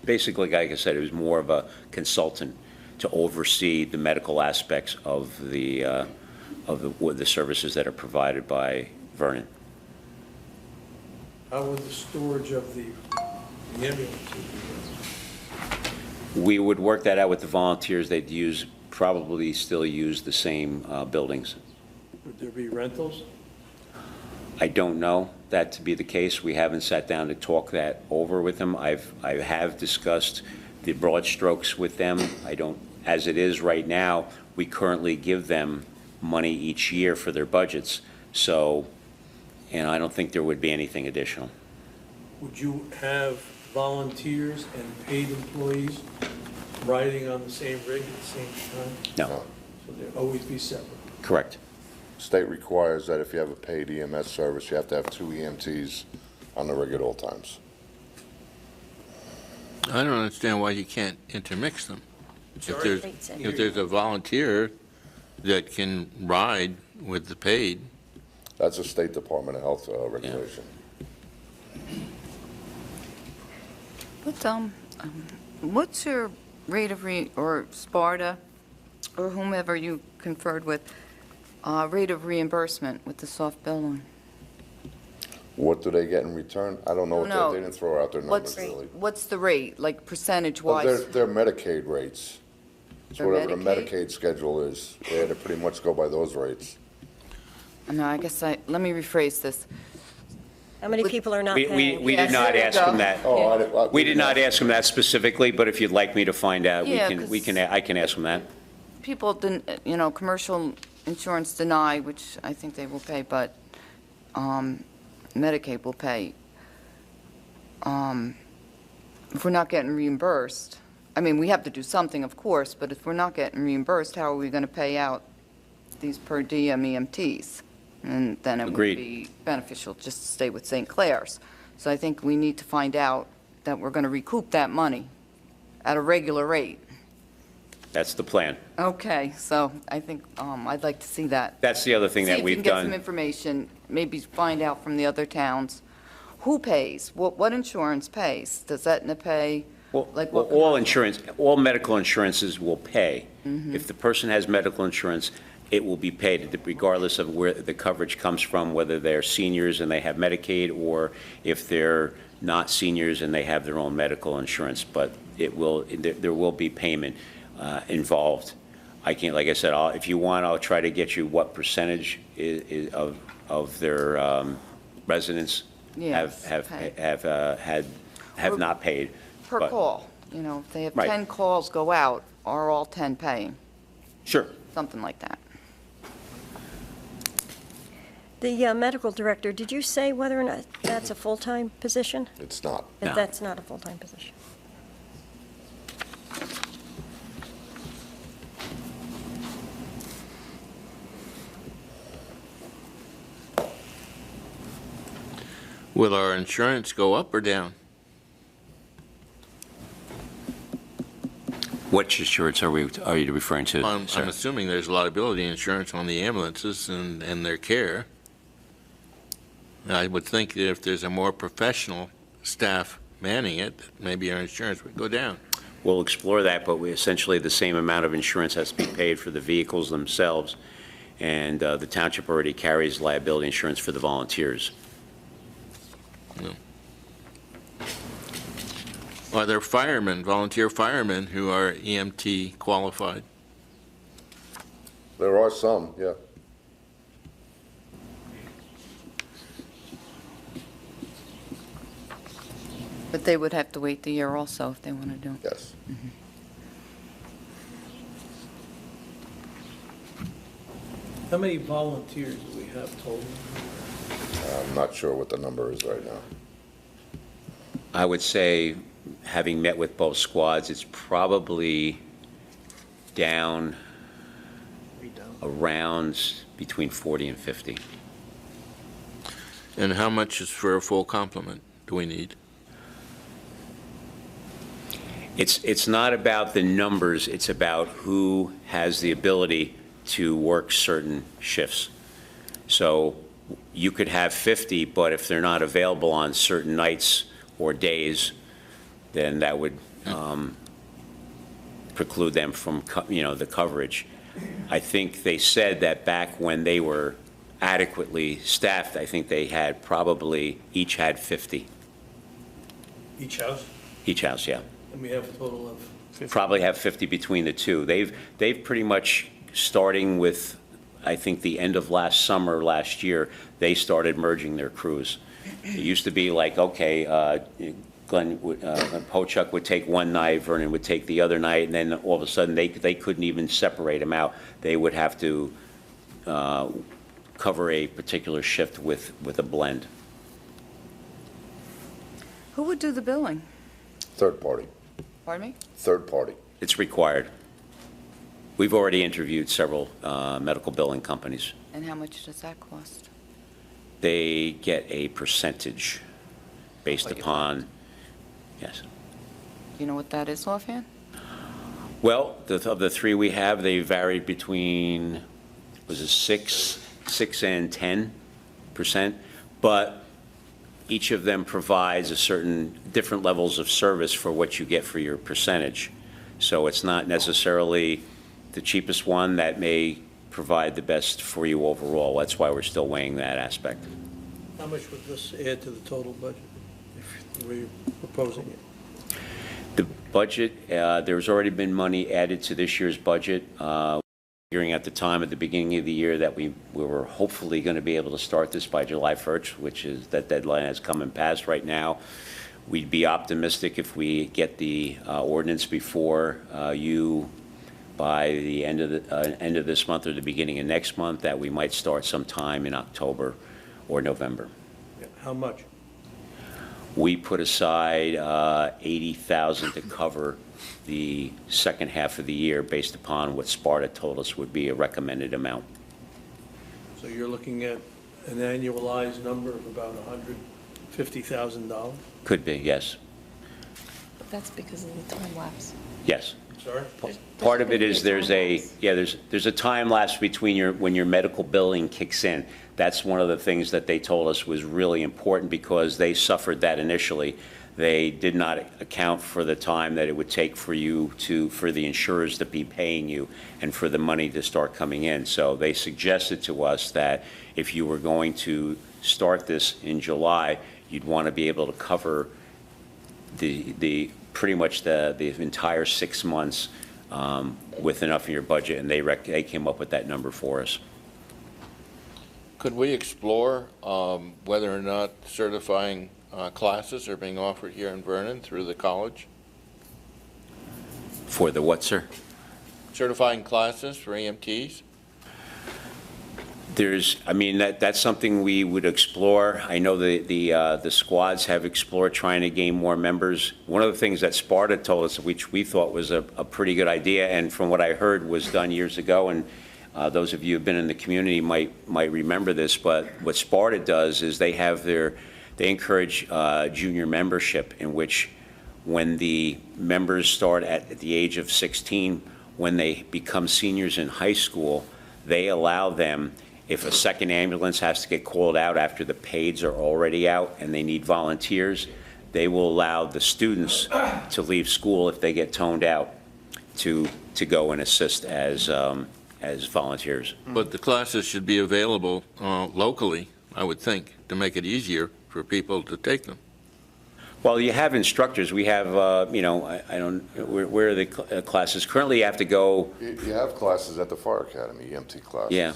Basically, like I said, it was more of a consultant to oversee the medical aspects of the services that are provided by Vernon. How would the storage of the ambulances be? We would work that out with the volunteers. They'd probably still use the same buildings. Would there be rentals? I don't know that to be the case. We haven't sat down to talk that over with them. I have discussed the broad strokes with them. As it is right now, we currently give them money each year for their budgets. So, and I don't think there would be anything additional. Would you have volunteers and paid employees riding on the same rig at the same time? No, So they'd always be separate? correct. State requires that if you have a paid EMS service, you have to have 2 EMTs on the rig at all times. I don't understand why you can't intermix them. Sorry? If there's a volunteer that can ride with the paid, That's a State Department of Health regulation. What's your rate of or Sparta, or whomever you conferred with, Rate of reimbursement with the soft billing. What do they get in return? I don't know what No. they didn't throw out their numbers What's, really. what's the rate, like But percentage-wise? They're Medicaid rates. It's They're whatever the Medicaid? Medicaid schedule is. Yeah, they pretty much go by those rates. No, I guess let me rephrase this. How many people are not We paying? did Yes, not there you ask go. him that. Oh, We did not ask him that specifically, but if you'd like me to find out, Yeah, I can ask him that. People, commercial insurance deny, which I think they will pay, but Medicaid will pay. If we're not getting reimbursed, I mean, we have to do something, of course, but if we're not getting reimbursed, how are we going to pay out these per diem EMTs? And then it would Agreed. be beneficial just to stay with St. Clair's. So I think we need to find out that we're going to recoup that money at a regular rate. That's the plan. Okay, so I think I'd like to see that. That's the other thing that See we've if you can get some done. information, maybe find out from the other towns. Who pays? What insurance pays? Does Aetna pay? Well, Like well, what all commercial? insurance, all medical insurances will pay. Mm-hmm. If the person has medical insurance, it will be paid regardless of where the coverage comes from, whether they're seniors and they have Medicaid, or if they're not seniors and they have their own medical insurance. But there will be payment involved. I can't, like I said, if you want, I'll try to get you what percentage of their residents Yes, have not paid. Per But- call, if they have Right. 10 calls go out, are all 10 paying? Sure. Something like that. The medical director, did you say whether or not that's a full-time position? It's not. If No. that's not a full-time position? Will our insurance go up or down? Which insurance are you referring to, I'm sir? assuming there's liability insurance on the ambulances and their care. I would think that if there's a more professional staff manning it, that maybe our insurance would go down. We'll explore that, but essentially the same amount of insurance has to be paid for the vehicles themselves, and the township already carries liability insurance for the volunteers. Are there firemen, volunteer firemen, who are EMT qualified? There are some, yeah. But they would have to wait the year also if they want to do it. Yes. How many volunteers do we have total? I'm not sure what the number is right now. I would say, having met with both squads, it's probably down around between 40 and 50. And how much is for a full complement do we need? It's not about the numbers, it's about who has the ability to work certain shifts. So you could have 50, but if they're not available on certain nights or days, then that would preclude them from, the coverage. I think they said that back when they were adequately staffed, I think they had each had 50. Each house? Each house, yeah. And we have a total of 50? Probably have 50 between the two. They've pretty much, starting with, I think, the end of last year, they started merging their crews. It used to be like, okay, Pochuck would take one night, Vernon would take the other night, and then all of a sudden, they couldn't even separate them out. They would have to cover a particular shift with a blend. Who would do the billing? Third party. Pardon me? Third party. It's required. We've already interviewed several medical billing companies. And how much does that cost? They get a percentage based upon, yes. Do you know what that is offhand? Well, of the three we have, they varied between, was it 6 and 10%, but each of them provides a certain different levels of service for what you get for your percentage. So it's not necessarily the cheapest one that may provide the best for you overall. That's why we're still weighing that aspect. How much would this add to the total budget if we were proposing it? The budget, there's already been money added to this year's budget. Hearing at the time at the beginning of the year that we were hopefully going to be able to start this by July 1st, which is that deadline has come and passed right now. We'd be optimistic if we get the ordinance before you by the end of this month or the beginning of next month, that we might start sometime in October or November. How much? We put aside $80,000 to cover the second half of the year based upon what Sparta told us would be a recommended amount. So you're looking at an annualized number of about $150,000? Could be, yes. That's because of the time lapse. Yes. Sorry? Part of it is there's a time lapse between when your medical billing kicks in. That's one of the things that they told us was really important because they suffered that initially. They did not account for the time that it would take for the insurers to be paying you and for the money to start coming in. So they suggested to us that if you were going to start this in July, you'd want to be able to cover pretty much the entire 6 months with enough in your budget, and they came up with that number for us. Could we explore whether or not certifying classes are being offered here in Vernon through the college? For the what, sir? Certifying classes for EMTs? That's something we would explore. I know the squads have explored trying to gain more members. One of the things that Sparta told us, which we thought was a pretty good idea, and from what I heard was done years ago, and those of you who have been in the community might remember this, but what Sparta does is they encourage junior membership, in which when the members start at the age of 16, when they become seniors in high school, they allow them, if a second ambulance has to get called out after the paids are already out and they need volunteers, they will allow the students to leave school if they get toned out to go and assist as volunteers. But the classes should be available locally, I would think, to make it easier for people to take them. Well, you have instructors. We have, where are the classes? Currently, you have to go. You have classes at the fire academy, EMT classes. Yeah.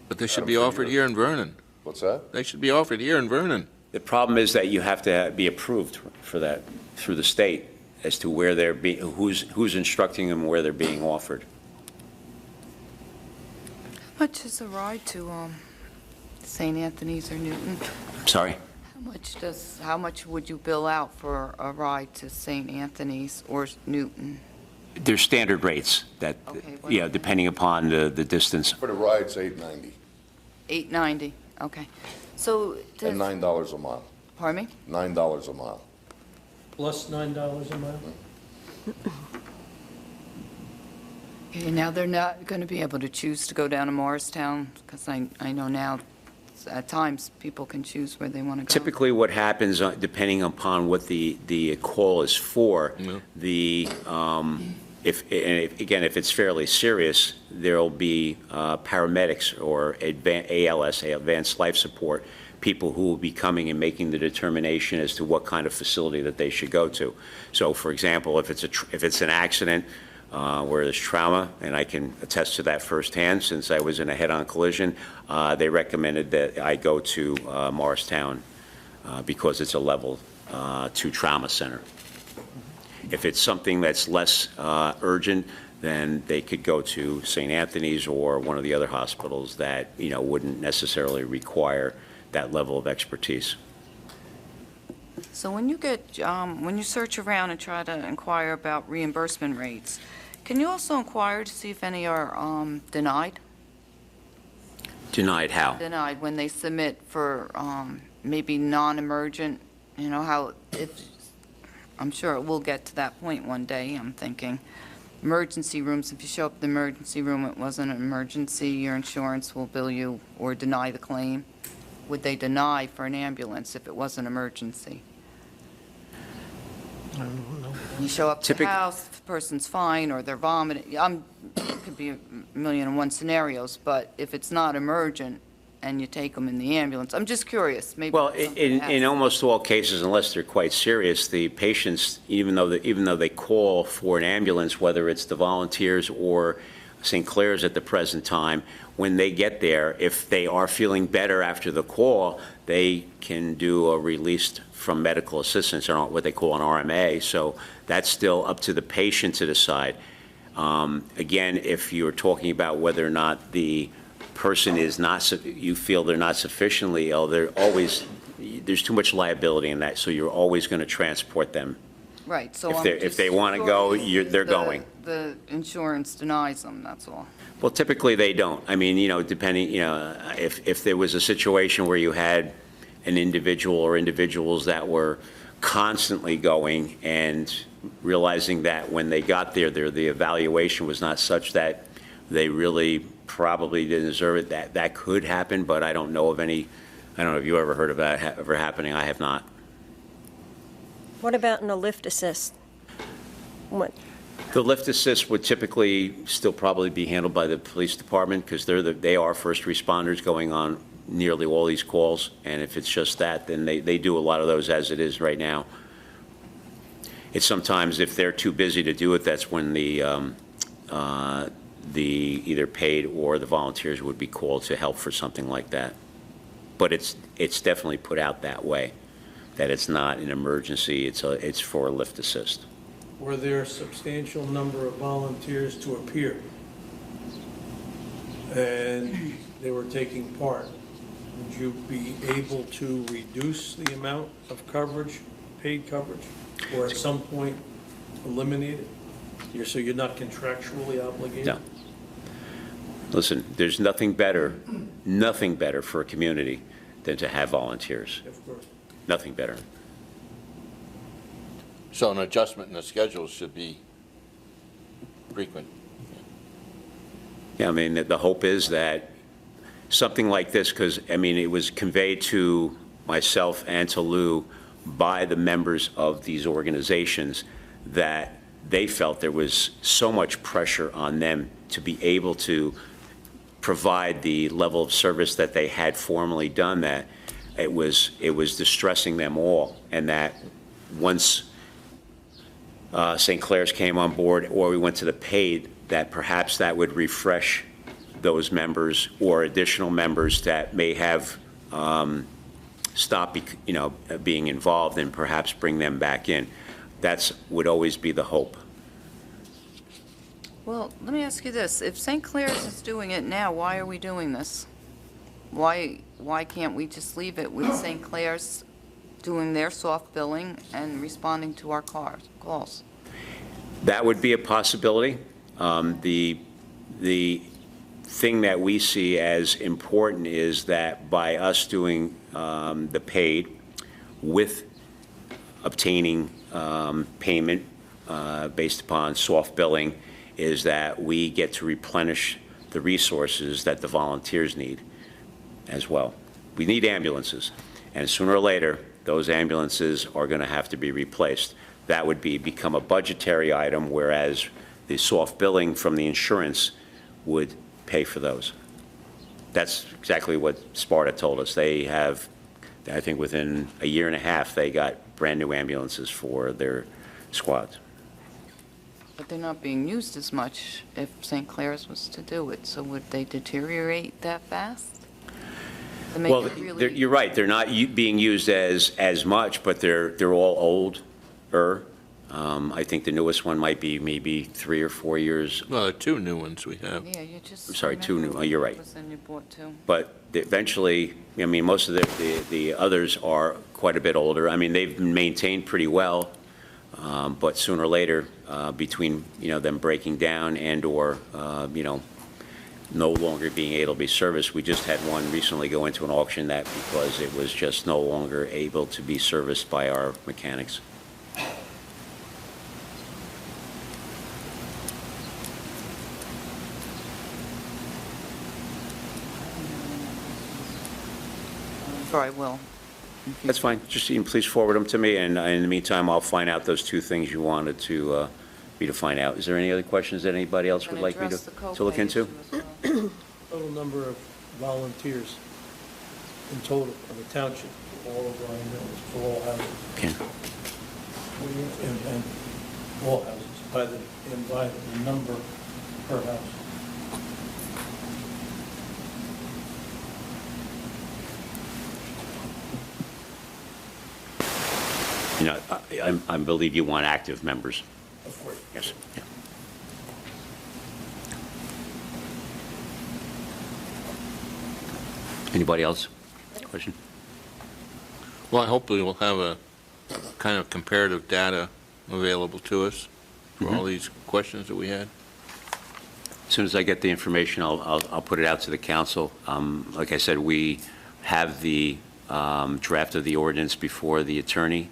But they should be offered here in Vernon. What's that? They should be offered here in Vernon. The problem is that you have to be approved for that through the state as to where who's instructing them and where they're being offered. How much is a ride to St. Anthony's or Newton? Sorry? How much would you bill out for a ride to St. Anthony's or Newton? There's standard rates that, depending upon the distance. For the ride's $8.90. $8.90, okay. So and $9 a mile. Pardon me? $9 a mile. Plus $9 a mile? Okay, now they're not going to be able to choose to go down to Morristown, because I know now at times people can choose where they want to go. Typically what happens, depending upon what the call is for, if it's fairly serious, there'll be paramedics or ALS, advanced life support, people who will be coming and making the determination as to what kind of facility that they should go to. So, for example, if it's an accident where there's trauma, and I can attest to that firsthand since I was in a head-on collision, they recommended that I go to Morristown because it's a level 2 trauma center. If it's something that's less urgent, then they could go to St. Anthony's or one of the other hospitals that, wouldn't necessarily require that level of expertise. So when you search around and try to inquire about reimbursement rates, can you also inquire to see if any are denied? Denied how? Denied when they submit for maybe non-emergent, I'm sure it will get to that point one day, I'm thinking. Emergency rooms, if you show up at the emergency room, it wasn't an emergency, your insurance will bill you or deny the claim. Would they deny for an ambulance if it was an emergency? You show up to the Typic- house, the person's fine, or they're vomiting. It could be a million and one scenarios, but if it's not emergent and you take them in the ambulance, I'm just curious, maybe. Well, it's something in to ask. almost all cases, unless they're quite serious, the patients, even though they call for an ambulance, whether it's the volunteers or St. Clair's at the present time, when they get there, if they are feeling better after the call, they can do a release from medical assistance, or what they call an RMA. So that's still up to the patient to decide. Again, if you're talking about whether or not the person is not, you feel they're not sufficiently ill, there's too much liability in that, so you're always going to transport them. Right, so If I'm they just want to go, curious they're if going. The insurance denies them, that's all. Well, typically they don't. I mean, depending, if there was a situation where you had an individual or individuals that were constantly going and realizing that when they got there, the evaluation was not such that they really probably didn't deserve it, that could happen, but I don't know of any, I don't know if you ever heard of that ever happening. I have not. What about in a lift assist? What? The lift assist would typically still probably be handled by the police department, because they are first responders going on nearly all these calls, and if it's just that, then they do a lot of those as it is right now. It's sometimes, if they're too busy to do it, that's when the either paid or the volunteers would be called to help for something like that. But it's definitely put out that way, that it's not an emergency, it's for a lift assist. Were there a substantial number of volunteers to appear? And they were taking part. Would you be able to reduce the amount of coverage, paid coverage, or at some point eliminate it? So you're not contractually obligated? No. Listen, there's nothing better for a community than to have volunteers. Of course. Nothing better. So an adjustment in the schedule should be frequent. Yeah, I mean, the hope is that something like this, because, I mean, it was conveyed to myself and to Lou by the members of these organizations that they felt there was so much pressure on them to be able to provide the level of service that they had formerly done, that it was distressing them all, and that once St. Clair's came on board, or we went to the paid, that perhaps that would refresh those members or additional members that may have stopped, being involved, and perhaps bring them back in. That would always be the hope. Well, let me ask you this. If St. Clair's is doing it now, why are we doing this? Why can't we just leave it with St. Clair's doing their soft billing and responding to our calls? That would be a possibility. The thing that we see as important is that by us doing the paid with obtaining payment based upon soft billing, is that we get to replenish the resources that the volunteers need as well. We need ambulances, and sooner or later, those ambulances are going to have to be replaced. That would become a budgetary item, whereas the soft billing from the insurance would pay for those. That's exactly what Sparta told us. They have, I think within a year and a half, they got brand-new ambulances for their squads. But they're not being used as much if St. Clair's was to do it, so would they deteriorate that fast? To make Well, it really- you're right. They're not being used as much, but they're all older. I think the newest one might be maybe 3 or 4 years. Well, there are 2 new ones we have. Yeah, you just. I'm sorry, 2 new. Oh, you're right. Then you bought 2. But eventually, I mean, most of the others are quite a bit older. I mean, they've been maintained pretty well, but sooner or later, between them breaking down and or no longer being able to be serviced. We just had one recently go into an auction that because it was just no longer able to be serviced by our mechanics. Sure, I will. That's fine. Just, you can please forward them to me, and in the meantime, I'll find out those two things you wanted to, me to find out. Is there any other questions that anybody else would Gonna like me address the to look copay into? issue as well. Total number of volunteers in total in the township, for all of Ryan Mills, for all houses. Okay. And all houses, by the number per house. You know, I believe you want active members. Of course. Yes. Yeah. Anybody else? Question? Well, hopefully we'll have a kind of comparative data available to us for all these questions that we had. As soon as I get the information, I'll put it out to the council. Like I said, we have the draft of the ordinance before the attorney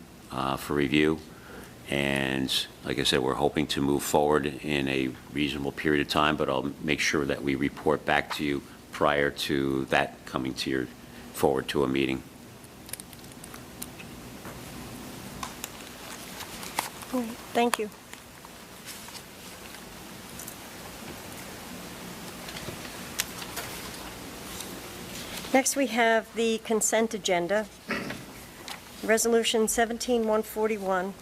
for review. And like I said, we're hoping to move forward in a reasonable period of time, but I'll make sure that we report back to you prior to that coming to your, forward to a meeting. All right, thank you. Next, we have the consent agenda. Resolution 17-141,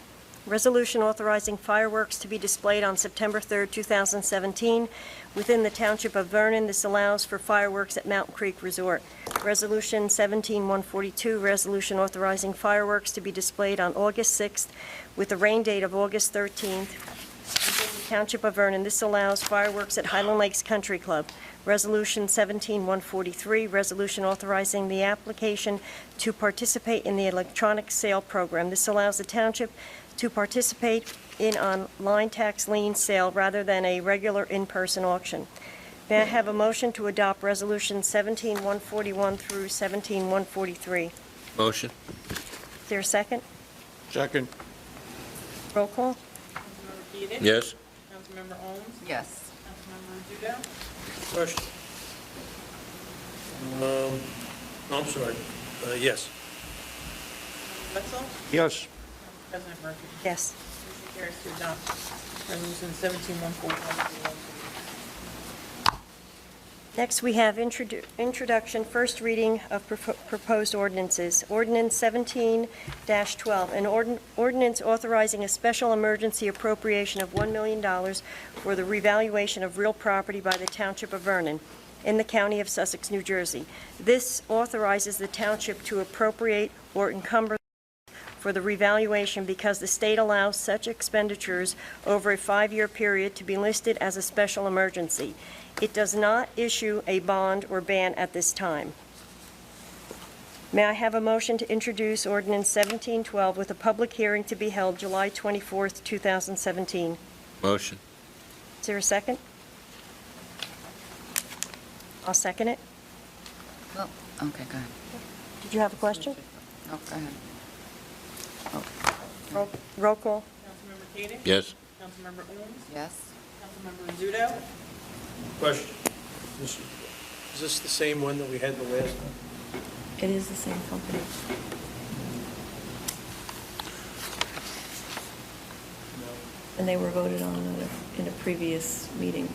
resolution authorizing fireworks to be displayed on September 3rd, 2017, within the Township of Vernon. This allows for fireworks at Mountain Creek Resort. Resolution 17-142, resolution authorizing fireworks to be displayed on August 6th, with a rain date of August 13th, within the Township of Vernon. This allows fireworks at Highland Lakes Country Club. Resolution 17-143, resolution authorizing the application to participate in the electronic sale program. This allows the township to participate in online tax lien sale rather than a regular in-person auction. May I have a motion to adopt Resolution 17-141 through 17-143? Motion? Is there a second? Second. Roll call? Councilmember Keenan? Yes? Councilmember Owens? Yes. Councilmember Rizzuto? Question. I'm sorry. Yes. Wetzel? Yes. President Murphy? Yes. Motion carries to adopt Resolution 17-141. Next, we have introduction, first reading of proposed ordinances. Ordinance 17-12, an ordinance authorizing a special emergency appropriation of $1 million for the revaluation of real property by the Township of Vernon in the County of Sussex, New Jersey. This authorizes the township to appropriate or encumber for the revaluation because the state allows such expenditures over a 5-year period to be listed as a special emergency. It does not issue a bond or ban at this time. May I have a motion to introduce Ordinance 17-12 with a public hearing to be held July 24th, 2017? Motion? Is there a second? I'll second it. Well, okay, go ahead. Did you have a question? No, go ahead. Roll call? Councilmember Keenan? Yes? Councilmember Owens? Yes. Councilmember Rizzuto? Question. Is this the same one that we had the last time? It is the same company. And they were voted on in a previous meeting,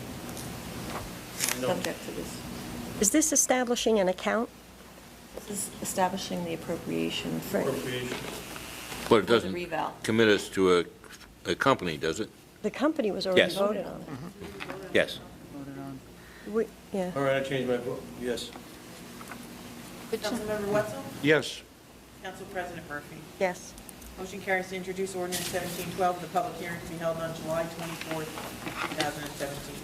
No. subject to this. Is this establishing an account? This is establishing the appropriation for Appropriation. But it the doesn't reval. commit us to a company, does it? The company was already Yes. voted on. Yes. Voted on. Yeah. All right, I changed my vote. Yes. Councilmember Wetzel? Yes. Council President Murphy? Yes. Motion carries to introduce ordinance 17-12 with a public hearing to be held on July 24th, 2017.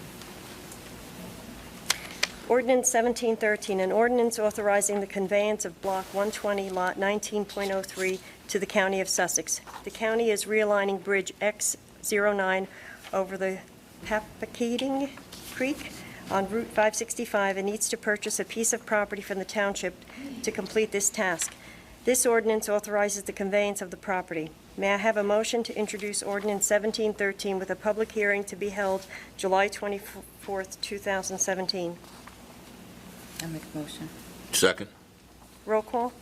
Ordinance 1713, an ordinance authorizing the conveyance of Block 120, Lot 19.03 to the County of Sussex. The county is realigning Bridge X09 over the Papakeeting Creek on Route 565 and needs to purchase a piece of property from the township to complete this task. This ordinance authorizes the conveyance of the property. May I have a motion to introduce Ordinance 1713 with a public hearing to be held July 24th, 2017? I make a motion. Second? Roll call?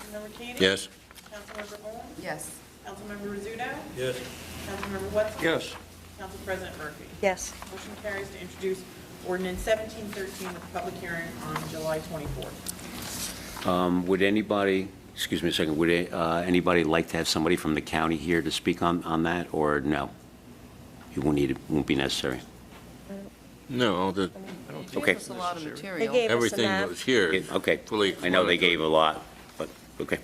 Councilmember Keenan? Yes. Councilmember Holmes? Yes. Councilmember Rizzuto? Yes. Councilmember Wetzel? Yes. Council President Murphy? Yes. Motion carries to introduce ordinance 1713 with public hearing on July 24th. Would anybody, excuse me a second, would anybody like to have somebody from the county here to speak on that, or no? You won't be necessary. No, Okay. Gave us a lot of They material. gave us a everything map. was here. Okay. Fully I know they explanatory. gave a lot, but, okay.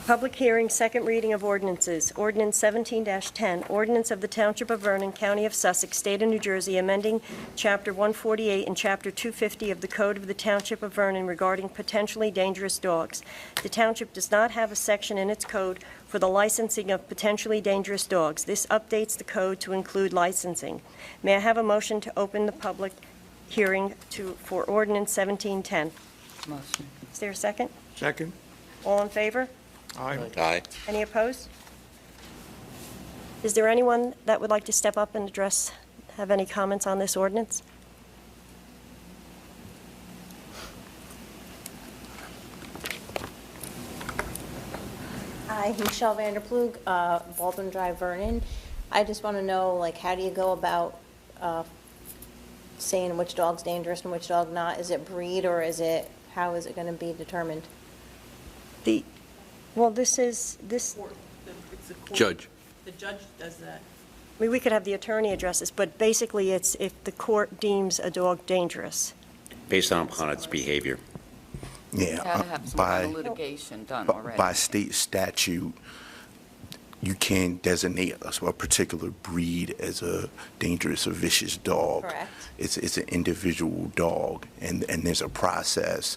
Public hearing, second reading of ordinances. Ordinance 17-10, ordinance of the Township of Vernon, County of Sussex, State of New Jersey, amending Chapter 148 and Chapter 250 of the Code of the Township of Vernon regarding potentially dangerous dogs. The township does not have a section in its code for the licensing of potentially dangerous dogs. This updates the code to include licensing. May I have a motion to open the public hearing for ordinance 1710? Motion. Is there a second? Second. All in favor? Aye. Aye. Any opposed? Is there anyone that would like to step up and have any comments on this ordinance? Hi, Michelle Vanderplug, Baldwin Drive, Vernon. I just want to know, like, how do you go about saying which dog's dangerous and which dog not? Is it breed, or how is it going to be determined? Well, this. It's the court. Judge. The judge does that. We could have the attorney address this, but basically it's if the court deems a dog dangerous. Based upon its behavior. You gotta have some kind of litigation done already. By state statute, you can't designate a particular breed as a dangerous or vicious dog. Correct. It's an individual dog, and there's a process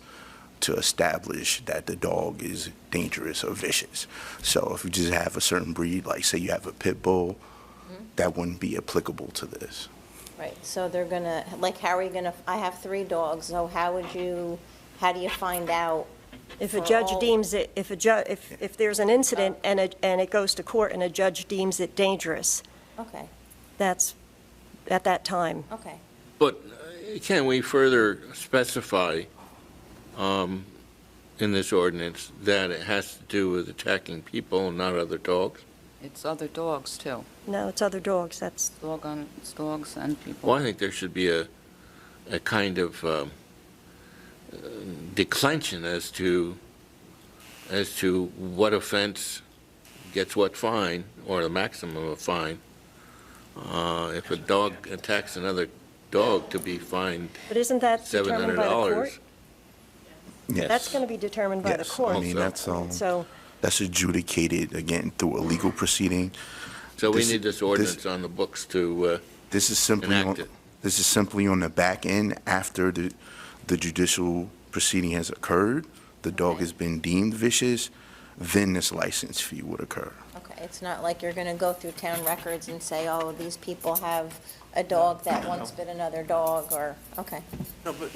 to establish that the dog is dangerous or vicious. So if you just have a certain breed, like say you have a pit bull, that wouldn't be applicable to this. Right, so they're going to, like, how are you going to, I have 3 dogs, so how do you find out? If a for judge all- deems it, if there's an incident and it goes to court and a judge deems it dangerous, Okay, that's at that time. okay. But can we further specify in this ordinance that it has to do with attacking people and not other dogs? It's other dogs, too. No, it's other dogs, that's, It's dogs and people. Well, I think there should be a kind of declension as to what offense gets what fine, or the maximum of fine. If a dog attacks another dog, to be fined but isn't that determined by the court? $700. Yes. That's going to be determined by the Yes, court. I mean, So, that's adjudicated, again, through a legal proceeding. So we need this ordinance on the books to This is simply enact it. This is simply on the back end after the judicial proceeding has occurred, the dog has been deemed vicious, then this license fee would occur. Okay, it's not like you're going to go through town records and say, oh, these people have a dog that once bit another dog, or, okay. No, but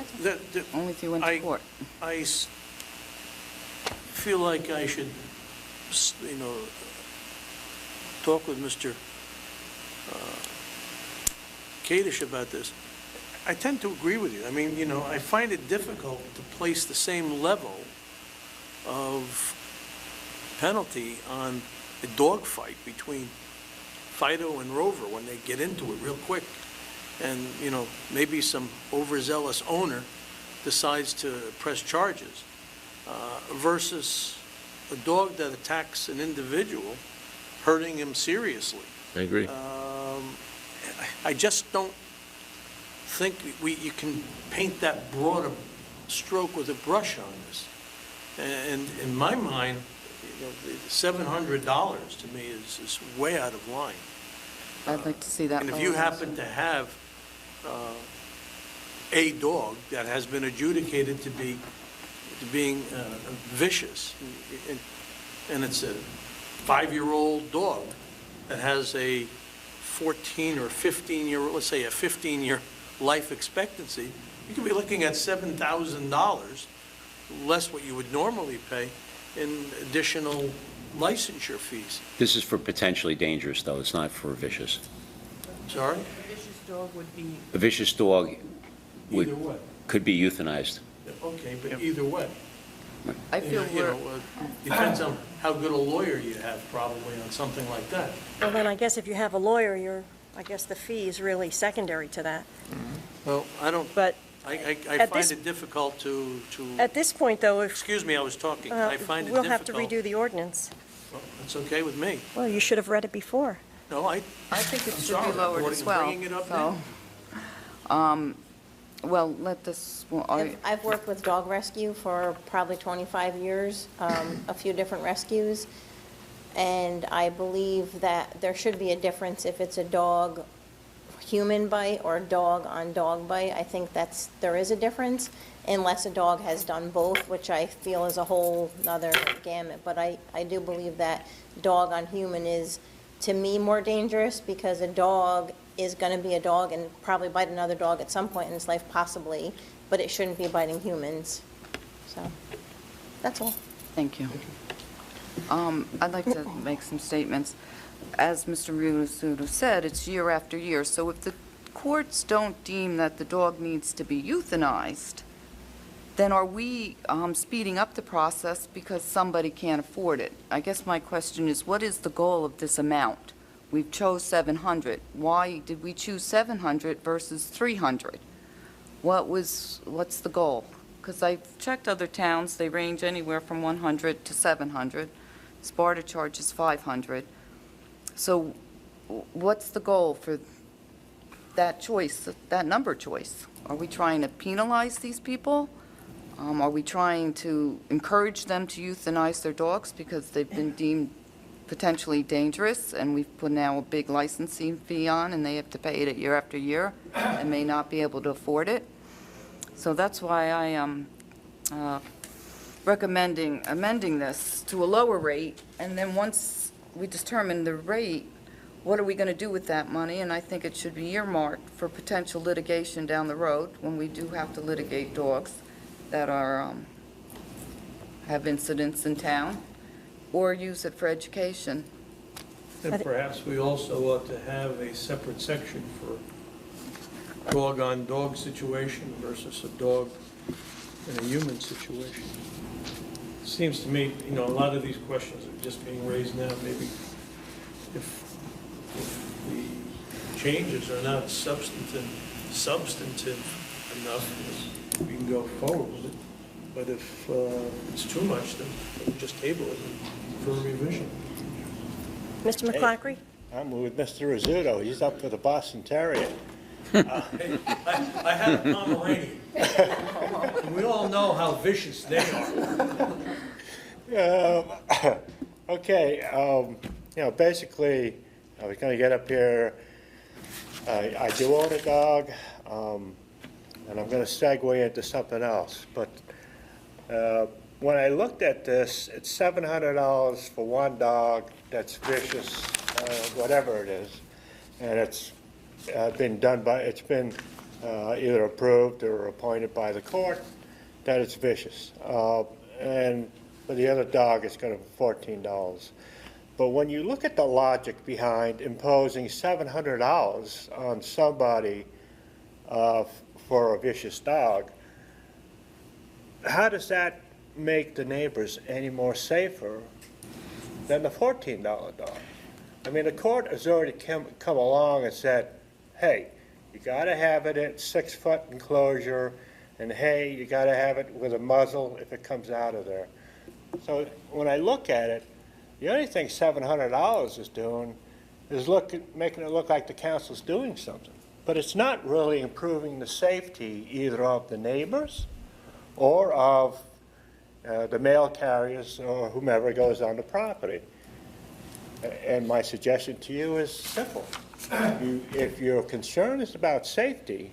Only if you went to court. I feel like I should, talk with Mr. Kadish about this. I tend to agree with you. I mean, I find it difficult to place the same level of penalty on a dog fight between Fido and Rover when they get into it real quick. And, maybe some overzealous owner decides to press charges versus a dog that attacks an individual, hurting him seriously. I agree. I just don't think you can paint that broad a stroke with a brush on this. And in my mind, $700 to me is way out of line. I'd like to see that. And if you lower. happen to have a dog that has been adjudicated to being vicious, and it's a 5-year-old dog that has a 14 or 15-year, let's say a 15-year life expectancy, you could be looking at $7,000 less what you would normally pay in additional licensure fees. This is for potentially dangerous, though. It's not for vicious. Sorry? A vicious dog would be, A vicious dog Either way. could be euthanized. Okay, but either way. I feel Depends on how good a lawyer you have probably on something like that. Well, then I guess if you have a lawyer, I guess the fee is really secondary to that. Well, I don't, But I at find this- it difficult to, at this point, though, if, excuse me, I was talking. I find it we'll difficult. have to redo the ordinance. Well, that's okay with me. Well, you should have read it before. No, I think it I'm should sorry, be lowered what, as well. bringing it up So, well, let this, well, I've worked with dog rescue for probably 25 years, a few different rescues, and I believe that there should be a difference if it's a dog human bite or dog on dog bite. I think there is a difference unless a dog has done both, which I feel is a whole nother gamut. But I do believe that dog on human is, to me, more dangerous because a dog is going to be a dog and probably bite another dog at some point in its life, possibly, but it shouldn't be biting humans. So, that's all. thank you. I'd like to make some statements. As Mr. Rusudo said, it's year after year, so if the courts don't deem that the dog needs to be euthanized, then are we speeding up the process because somebody can't afford it? I guess my question is, what is the goal of this amount? We've chose 700. Why did we choose 700 versus 300? What's the goal? Because I've checked other towns, they range anywhere from 100 to 700. Sparta charges 500. So what's the goal for that choice, that number choice? Are we trying to penalize these people? Are we trying to encourage them to euthanize their dogs because they've been deemed potentially dangerous and we've put now a big licensing fee on and they have to pay it year after year and may not be able to afford it? So that's why I am recommending amending this to a lower rate, and then once we determine the rate, what are we going to do with that money? And I think it should be earmarked for potential litigation down the road when we do have to litigate dogs that are have incidents in town, or use it for education. And perhaps we also ought to have a separate section for dog-on-dog situation versus a dog in a human situation. Seems to me, a lot of these questions are just being raised now. Maybe if the changes are not substantive enough, we can go forward with it. But if it's too much, then we'll just table it for revision. Mr. McClackery? I'm with Mr. Rizzuto. He's up for the Boston Terrier. I had a Pomeranian. And we all know how vicious they are. Okay, basically, I was going to get up here. I do own a dog, and I'm going to segue into something else. But when I looked at this, it's $700 for one dog that's vicious, whatever it is, and it's been either approved or appointed by the court that it's vicious. And for the other dog, it's going to be $14. But when you look at the logic behind imposing $700 on somebody for a vicious dog, how does that make the neighbors any more safer than the $14 dog? I mean, the court has already come along and said, hey, you got to have it at 6-foot enclosure, and hey, you got to have it with a muzzle if it comes out of there. So when I look at it, the only thing $700 is doing is making it look like the council's doing something. But it's not really improving the safety either of the neighbors or of the mail carriers or whomever goes on the property. And my suggestion to you is simple. If your concern is about safety,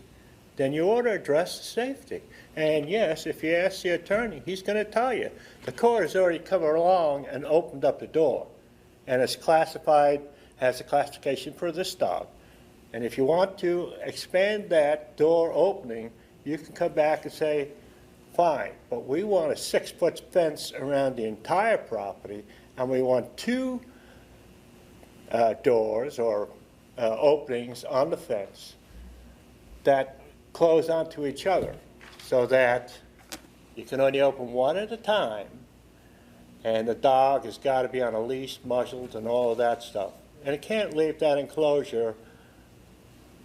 then you ought to address the safety. And yes, if you ask the attorney, he's going to tell you. The court has already come along and opened up the door, and it's classified, has a classification for this dog. And if you want to expand that door opening, you can come back and say, fine, but we want a 6-foot fence around the entire property, and we want 2 doors or openings on the fence that close onto each other so that You can only open one at a time, and the dog has got to be on a leash, muzzled, and all of that stuff. And it can't leave that enclosure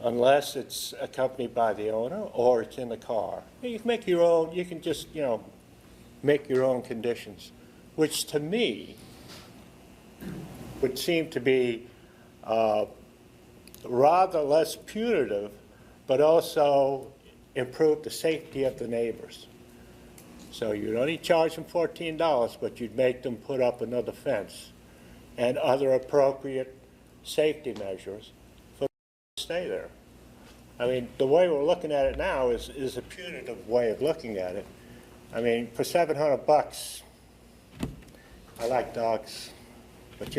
unless it's accompanied by the owner or it's in the car. You can make your own, you can just, make your own conditions, which to me would seem to be rather less punitive, but also improve the safety of the neighbors. So you'd only charge them $14, but you'd make them put up another fence and other appropriate safety measures for them to stay there. I mean, the way we're looking at it now is a punitive way of looking at it. I mean, for $700, I like dogs, but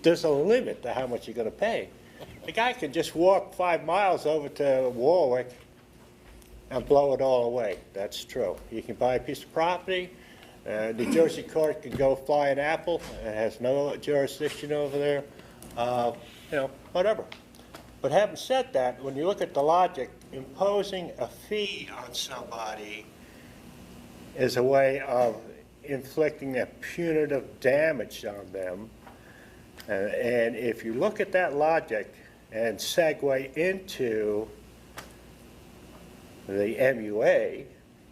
there's a limit to how much you're going to pay. The guy could just walk 5 miles over to Warwick and blow it all away. That's true. You can buy a piece of property. The Jersey court can go fly an apple. It has no jurisdiction over there. Whatever. But having said that, when you look at the logic, imposing a fee on somebody is a way of inflicting a punitive damage on them. And if you look at that logic and segue into the MUA,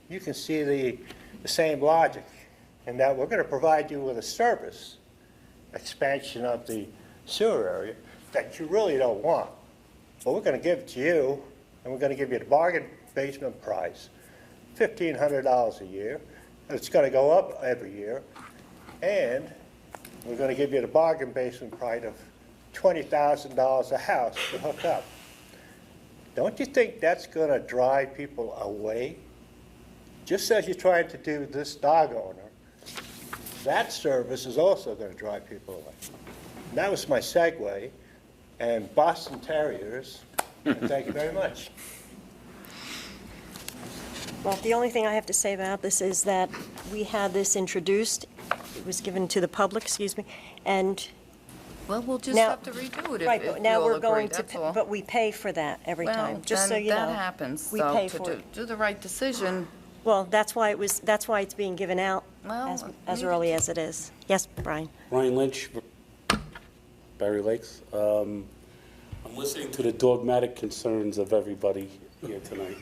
you can see the same logic, in that we're going to provide you with a service, expansion of the sewer area, that you really don't want. But we're going to give it to you, and we're going to give you the bargain basement price, $1,500 a year. It's going to go up every year, and we're going to give you the bargain basement price of $20,000 a house to hook up. Don't you think that's going to drive people away? Just as you're trying to do this dog owner, that service is also going to drive people away. And that was my segue. And Boston Terriers, and thank you very much. Well, the only thing I have to say about this is that we had this introduced, it was given to the public, excuse me, and Well, we'll just now, have to redo it right, if but you now all we're agree, going to, that's all. but we pay for that every time, just so you know. Well, then that happens, We so pay for to it. do the right decision. Well, that's why it's being given out Well, as early as it is. Yes, Brian? Ryan Lynch, Barry Lakes. I'm listening to the dogmatic concerns of everybody here tonight.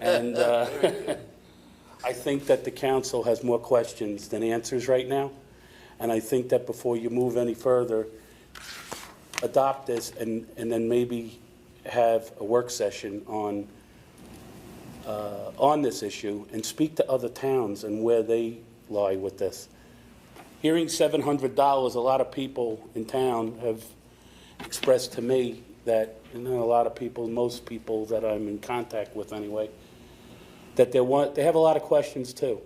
And I think that the council has more questions than answers right now. And I think that before you move any further, adopt this and then maybe have a work session on this issue and speak to other towns and where they lie with this. Hearing $700, a lot of people in town have expressed to me that, a lot of people, most people that I'm in contact with anyway, that they have a lot of questions too.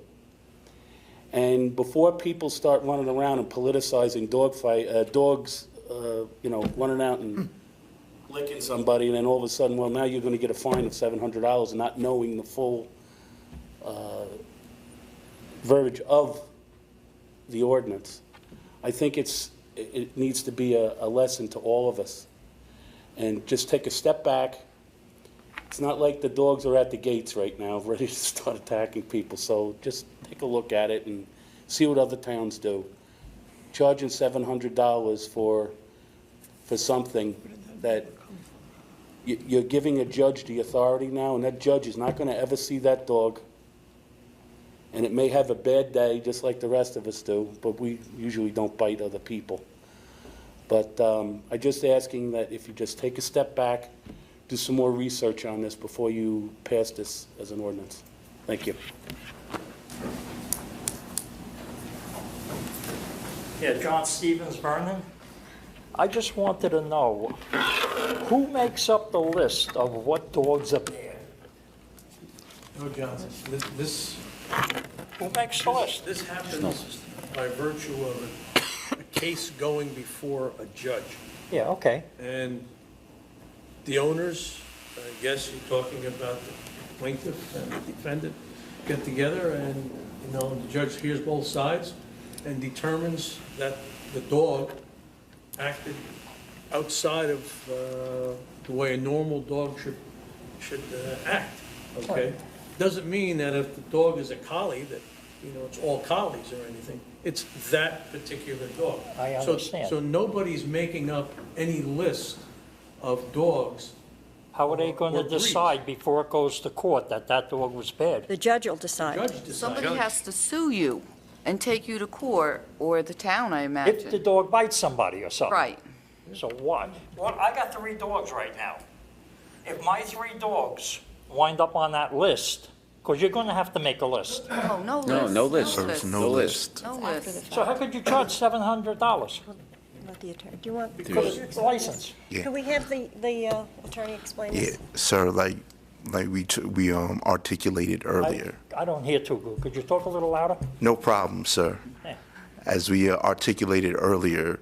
And before people start running around and politicizing dogs, running out and licking somebody, and then all of a sudden, well, now you're going to get a fine of $700 and not knowing the full verbiage of the ordinance. I think it needs to be a lesson to all of us. And just take a step back. It's not like the dogs are at the gates right now, ready to start attacking people. So just take a look at it and see what other towns do. Charging $700 for something that you're giving a judge the authority now, and that judge is not going to ever see that dog. And it may have a bad day, just like the rest of us do, but we usually don't bite other people. But I'm just asking that if you just take a step back, do some more research on this before you pass this as an ordinance. Thank you. Yeah, John Stevens, Vernon. I just wanted to know, who makes up the list of what dogs are bad? No, Johnson, this Who makes the list? This happens by virtue of a case going before a judge. Yeah, okay. And the owners, I guess you're talking about the plaintiff and the defendant, get together and, the judge hears both sides and determines that the dog acted outside of the way a normal dog should act, okay? doesn't mean that if the dog is a collie, that, it's all collies or anything. It's that particular dog. I So- understand. So nobody's making up any list of dogs. How are they going to or breeds. decide before it goes to court that that dog was bad? The judge will decide. Judge decides. Somebody has to sue you and take you to court, or the town, I If the imagine. dog bites somebody or something. Right. So what? Well, I got 3 dogs right now. If my 3 dogs wind up on that list, because you're going to have to make a list. Oh, no list. No, no list. There's no list. No list. So how could you charge $700 Let the attorney, do you want, for the license? Yeah. could we have the attorney explain Yeah, this? sir, like we articulated earlier. I don't hear too good. Could you talk a little louder? No problem, sir. Yeah. As we articulated earlier,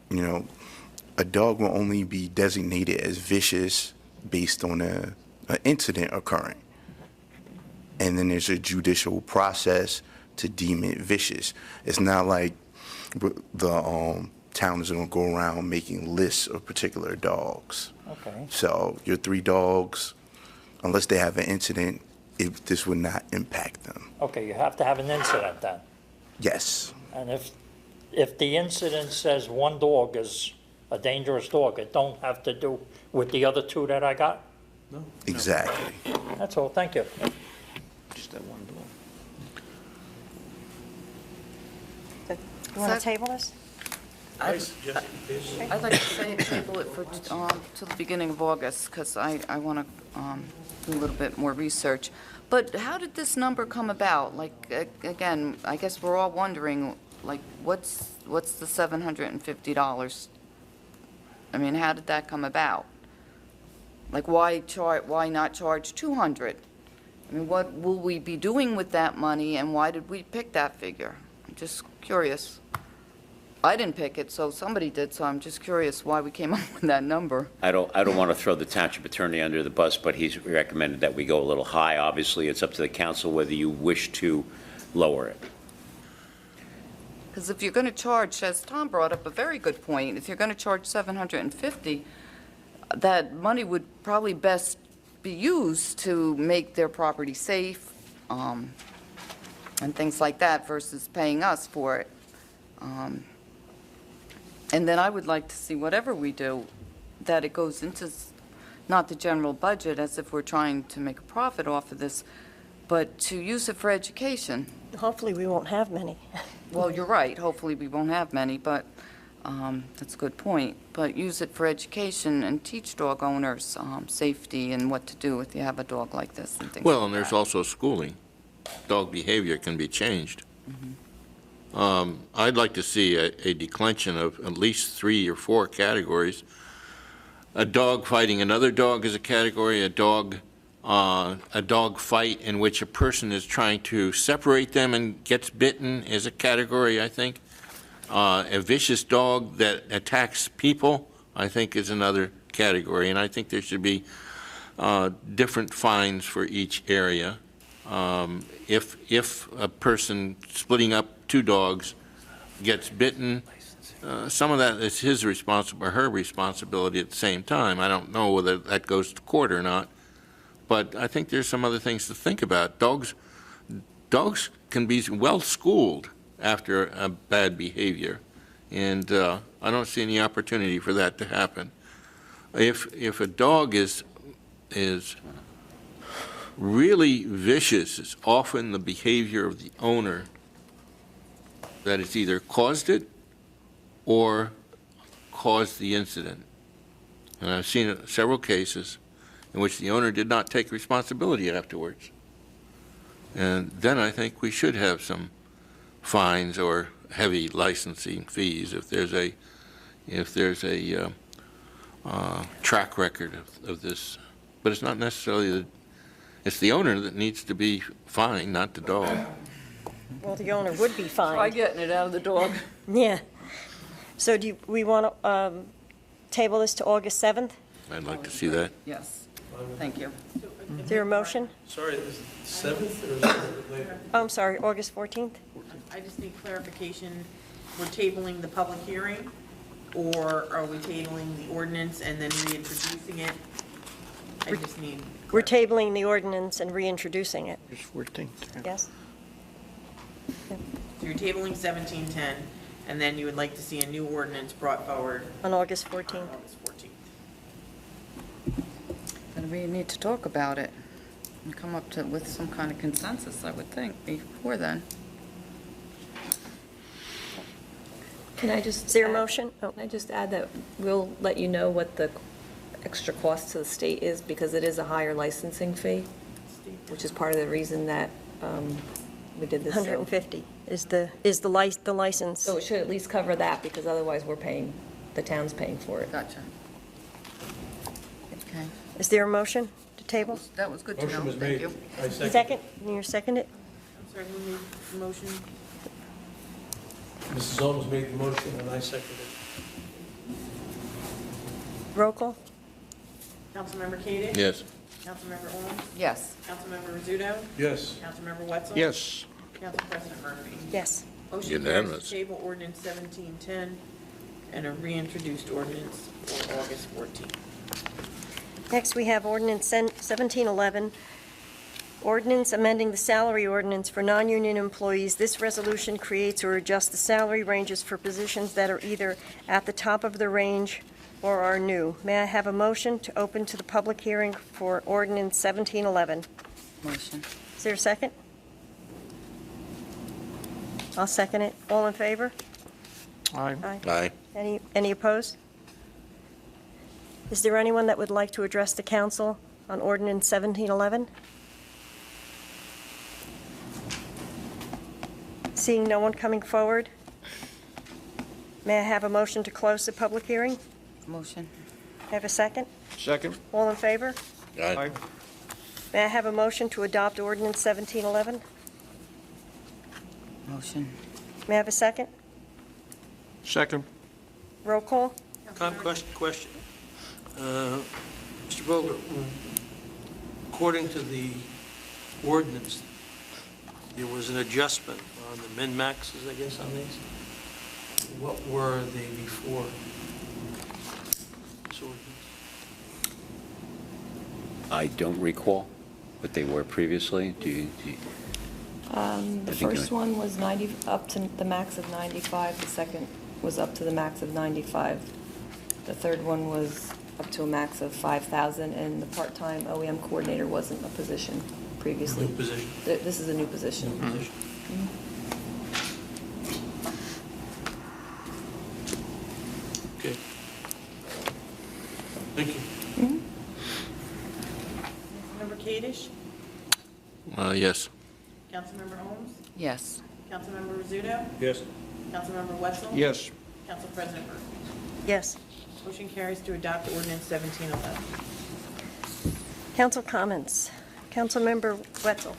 a dog will only be designated as vicious based on an incident occurring. And then there's a judicial process to deem it vicious. It's not like the town is going to go around making lists of particular dogs. Okay. So your 3 dogs, unless they have an incident, this would not impact them. Okay, you have to have an incident then. Yes. And if the incident says 1 dog is a dangerous dog, it don't have to do with the other 2 that I got? No. Exactly. That's all, thank you. Just that one dog. You want to table this? I suggest you table it. I'd like to say table it for, to the beginning of August, because I want to do a little bit more research. But how did this number come about? Like, again, I guess we're all wondering, like, what's the $750? I mean, how did that come about? Like, why not charge $200? I mean, what will we be doing with that money, and why did we pick that figure? I'm just curious. I didn't pick it, so somebody did, so I'm just curious why we came up with that number. I don't want to throw the township attorney under the bus, but he's recommended that we go a little high. Obviously, it's up to the council whether you wish to lower it. Because if you're going to charge, as Tom brought up a very good point, if you're going to charge $750, that money would probably best be used to make their property safe, and things like that, versus paying us for it. And then I would like to see whatever we do, that it goes into not the general budget as if we're trying to make a profit off of this, but to use it for education. Hopefully, we won't have many. Well, you're right, hopefully we won't have many, but that's a good point. But use it for education and teach dog owners safety and what to do if you have a dog like this and things Well, like and there's that. also schooling. Dog behavior can be changed. I'd like to see a declension of at least 3 or 4 categories. A dog fighting another dog is a category, a dog fight in which a person is trying to separate them and gets bitten is a category, I think. A vicious dog that attacks people, I think, is another category, and I think there should be different fines for each area. If a person splitting up 2 dogs gets bitten, some of that is his responsibility or her responsibility at the same time. I don't know whether that goes to court or not, but I think there's some other things to think about. Dogs can be well schooled after a bad behavior, and I don't see any opportunity for that to happen. If a dog is really vicious, it's often the behavior of the owner that has either caused it or caused the incident. And I've seen several cases in which the owner did not take responsibility afterwards. And then I think we should have some fines or heavy licensing fees if there's a track record of this. But it's not necessarily it's the owner that needs to be fined, not the dog. Well, the owner would be fined. Try getting it out of the dog. Yeah. So we want to table this to August 7th? I'd like to see that. Yes, thank you. Is there a motion? Sorry, is it 7th or is it later? Oh, I'm sorry, August 14th? I just need clarification. We're tabling the public hearing, or are we tabling the ordinance and then reintroducing it I just need. We're tabling the ordinance and reintroducing it, It's 14th. yes? So you're tabling 1710, and then you would like to see a new ordinance brought forward On August on 14th. August 14th. Then we need to talk about it and come up with some kind of consensus, I would think, before then. Can I just? Is there a add- motion? Oh. Can I just add that we'll let you know what the extra cost to the state is, because it is a higher licensing fee, which is part of the reason that we did this. 150 is the license. So it should at least cover that, because otherwise the town's paying for it. Gotcha. Okay. Is there a motion to table? That was good to know. Motion was Thank made. you. I second. Second, you second it? I'm sorry, who made the motion? Mrs. Holmes made the motion, and I seconded it. Roll call? Councilmember Kadesh? Yes. Councilmember Owens? Yes. Councilmember Rizzuto? Yes. Councilmember Wetzel? Yes. Council President Murphy? Yes. Motion carries Unanimous. to table ordinance 1710 and a reintroduced ordinance for August 14th. Next, we have ordinance 1711, ordinance amending the salary ordinance for non-union employees. This resolution creates or adjusts the salary ranges for positions that are either at the top of the range or are new. May I have a motion to open to the public hearing for ordinance 1711? Motion. Is there a second? I'll second it. All in favor? Aye. Aye. Any opposed? Is there anyone that would like to address the council on ordinance 1711? Seeing no one coming forward, may I have a motion to close the public hearing? Motion. Have a second? Second? All in favor? Aye. May I have a motion to adopt ordinance 1711? Motion. May I have a second? Second. Roll call? Question. Mr. Vogel, according to the ordinance, there was an adjustment on the min-maxes, I guess, on these. What were they before this ordinance? I don't recall what they were previously. Do you? The I think first one was 90, up to the max of 95. The second was up to the max of 95. The third one was up to a max of 5,000, and the part-time OEM coordinator wasn't a position previously. New position. This is a new position. Okay. Thank you. Councilmember Kadesh? Yes. Councilmember Owens? Yes. Councilmember Rizzuto? Yes. Councilmember Wetzel? Yes. Council President Murphy? Yes. Motion carries to adopt ordinance 1711. Council comments. Councilmember Wetzel.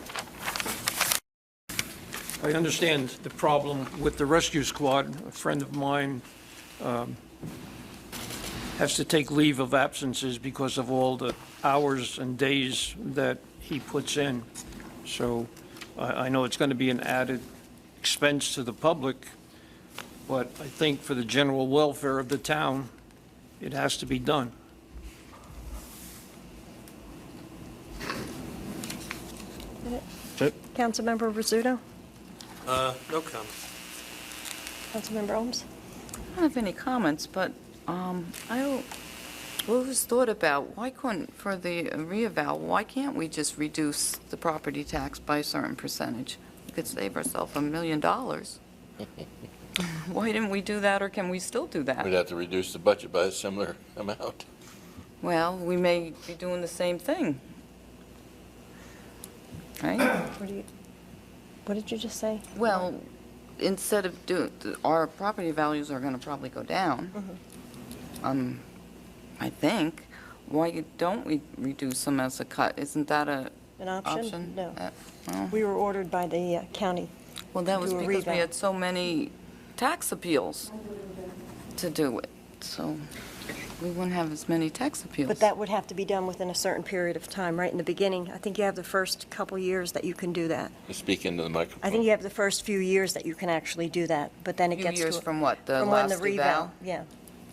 I understand the problem with the rescue squad. A friend of mine has to take leave of absences because of all the hours and days that he puts in. So I know it's going to be an added expense to the public, but I think for the general welfare of the town, it has to be done. Councilmember Rizzuto? No comment. Councilmember Ohms? I don't have any comments, but I always thought about, why couldn't, for the reeval, why can't we just reduce the property tax by a certain percentage? We could save ourselves $1 million. Why didn't we do that, or can we still do that? We'd have to reduce the budget by a similar amount. Well, we may be doing the same thing. Right? What did you just say? Well, instead of our property values are going to probably go down. I think. Why don't we reduce them as a cut? Isn't that an option? No. Well, We were ordered by the county. well, that to was do a because we reval. had so many tax appeals to do it. So we wouldn't have as many tax appeals. But that would have to be done within a certain period of time, right in the beginning. I think you have the first couple years that you can do that. You speak into the microphone. I think you have the first few years that you can actually do that, but then it Few gets to... years from what, the from when last reval. eval? Yeah,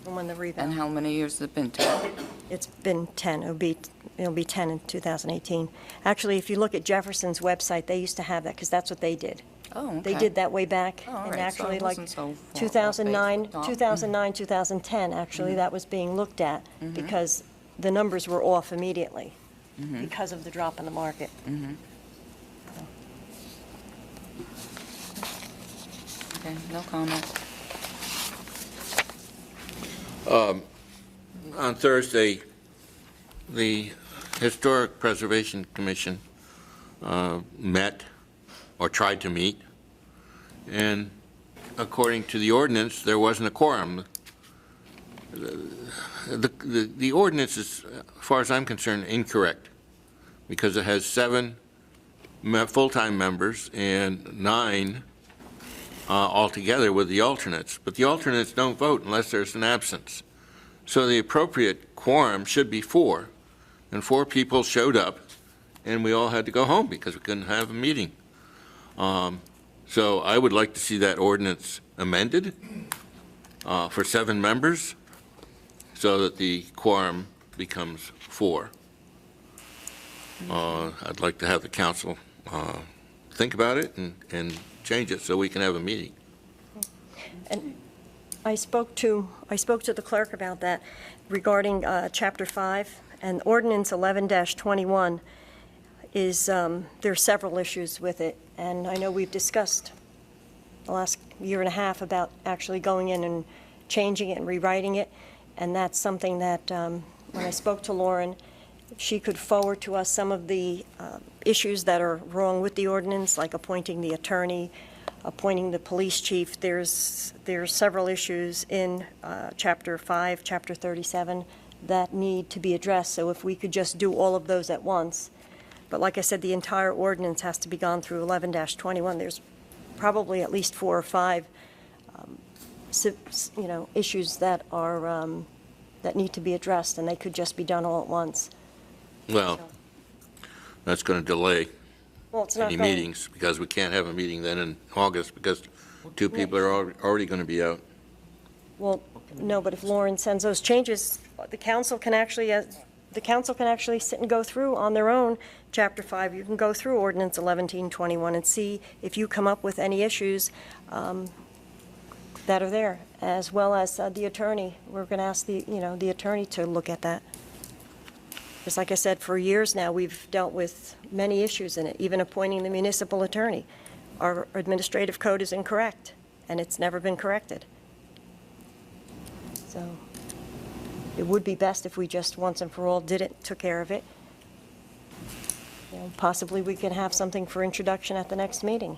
from when the reval. And how many years has it been? 10? It's been 10. It'll be it'll be 10 in 2018. Actually, if you look at Jefferson's website, they used to have that, because that's what they did. Oh, They okay. did that way back, Oh, all and right, so actually it like wasn't so far 2009, off-base. 2009, 2010, actually, that was being looked at, because the numbers were off immediately because of the drop in the market. Okay, no comment. On Thursday, the Historic Preservation Commission met, or tried to meet, and according to the ordinance, there wasn't a quorum. The ordinance is, as far as I'm concerned, incorrect, because it has 7 full-time members and 9 altogether with the alternates, but the alternates don't vote unless there's an absence. So the appropriate quorum should be 4, and 4 people showed up, and we all had to go home because we couldn't have a meeting. So I would like to see that ordinance amended for 7 members so that the quorum becomes 4. I'd like to have the council think about it and change it so we can have a meeting. And I spoke to the clerk about that regarding Chapter 5, and Ordinance 11-21 is, there are several issues with it, and I know we've discussed the last year and a half about actually going in and changing it and rewriting it, and that's something that, when I spoke to Lauren, she could forward to us some of the issues that are wrong with the ordinance, like appointing the attorney, appointing the police chief. There's several issues in Chapter 5, Chapter 37, that need to be addressed, so if we could just do all of those at once. But like I said, the entire ordinance has to be gone through 11-21. There's probably at least 4 or 5, issues that are, that need to be addressed, and they could just be done all at once. Well, that's going to delay Well, it's not any going- meetings, because we can't have a meeting then in August, because 2 people are already going to be out. Well, no, but if Lauren sends those changes, the council can actually sit and go through on their own Chapter 5. You can go through Ordinance 11-21 and see if you come up with any issues that are there, as well as the attorney. We're going to ask the attorney to look at that. Because like I said, for years now, we've dealt with many issues in it, even appointing the municipal attorney. Our administrative code is incorrect, and it's never been corrected. So it would be best if we just once and for all did it, took care of it. Possibly we could have something for introduction at the next meeting.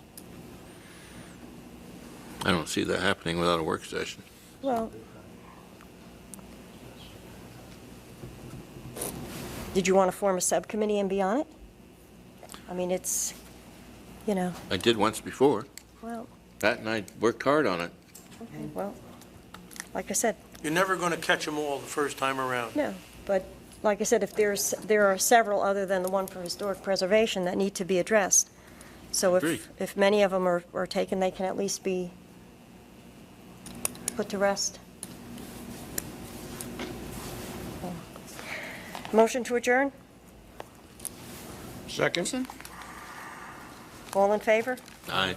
I don't see that happening without a work session. Well, did you want to form a subcommittee and be on it? I mean, it's, I did once before. well, Pat and I worked hard on it. okay, well, like I said, You're never going to catch them all the first time around. no, but like I said, if there are several other than the one for historic preservation that need to be addressed. So Agreed. if many of them are taken, they can at least be put to rest. Motion to adjourn? Second? All in favor? Aye.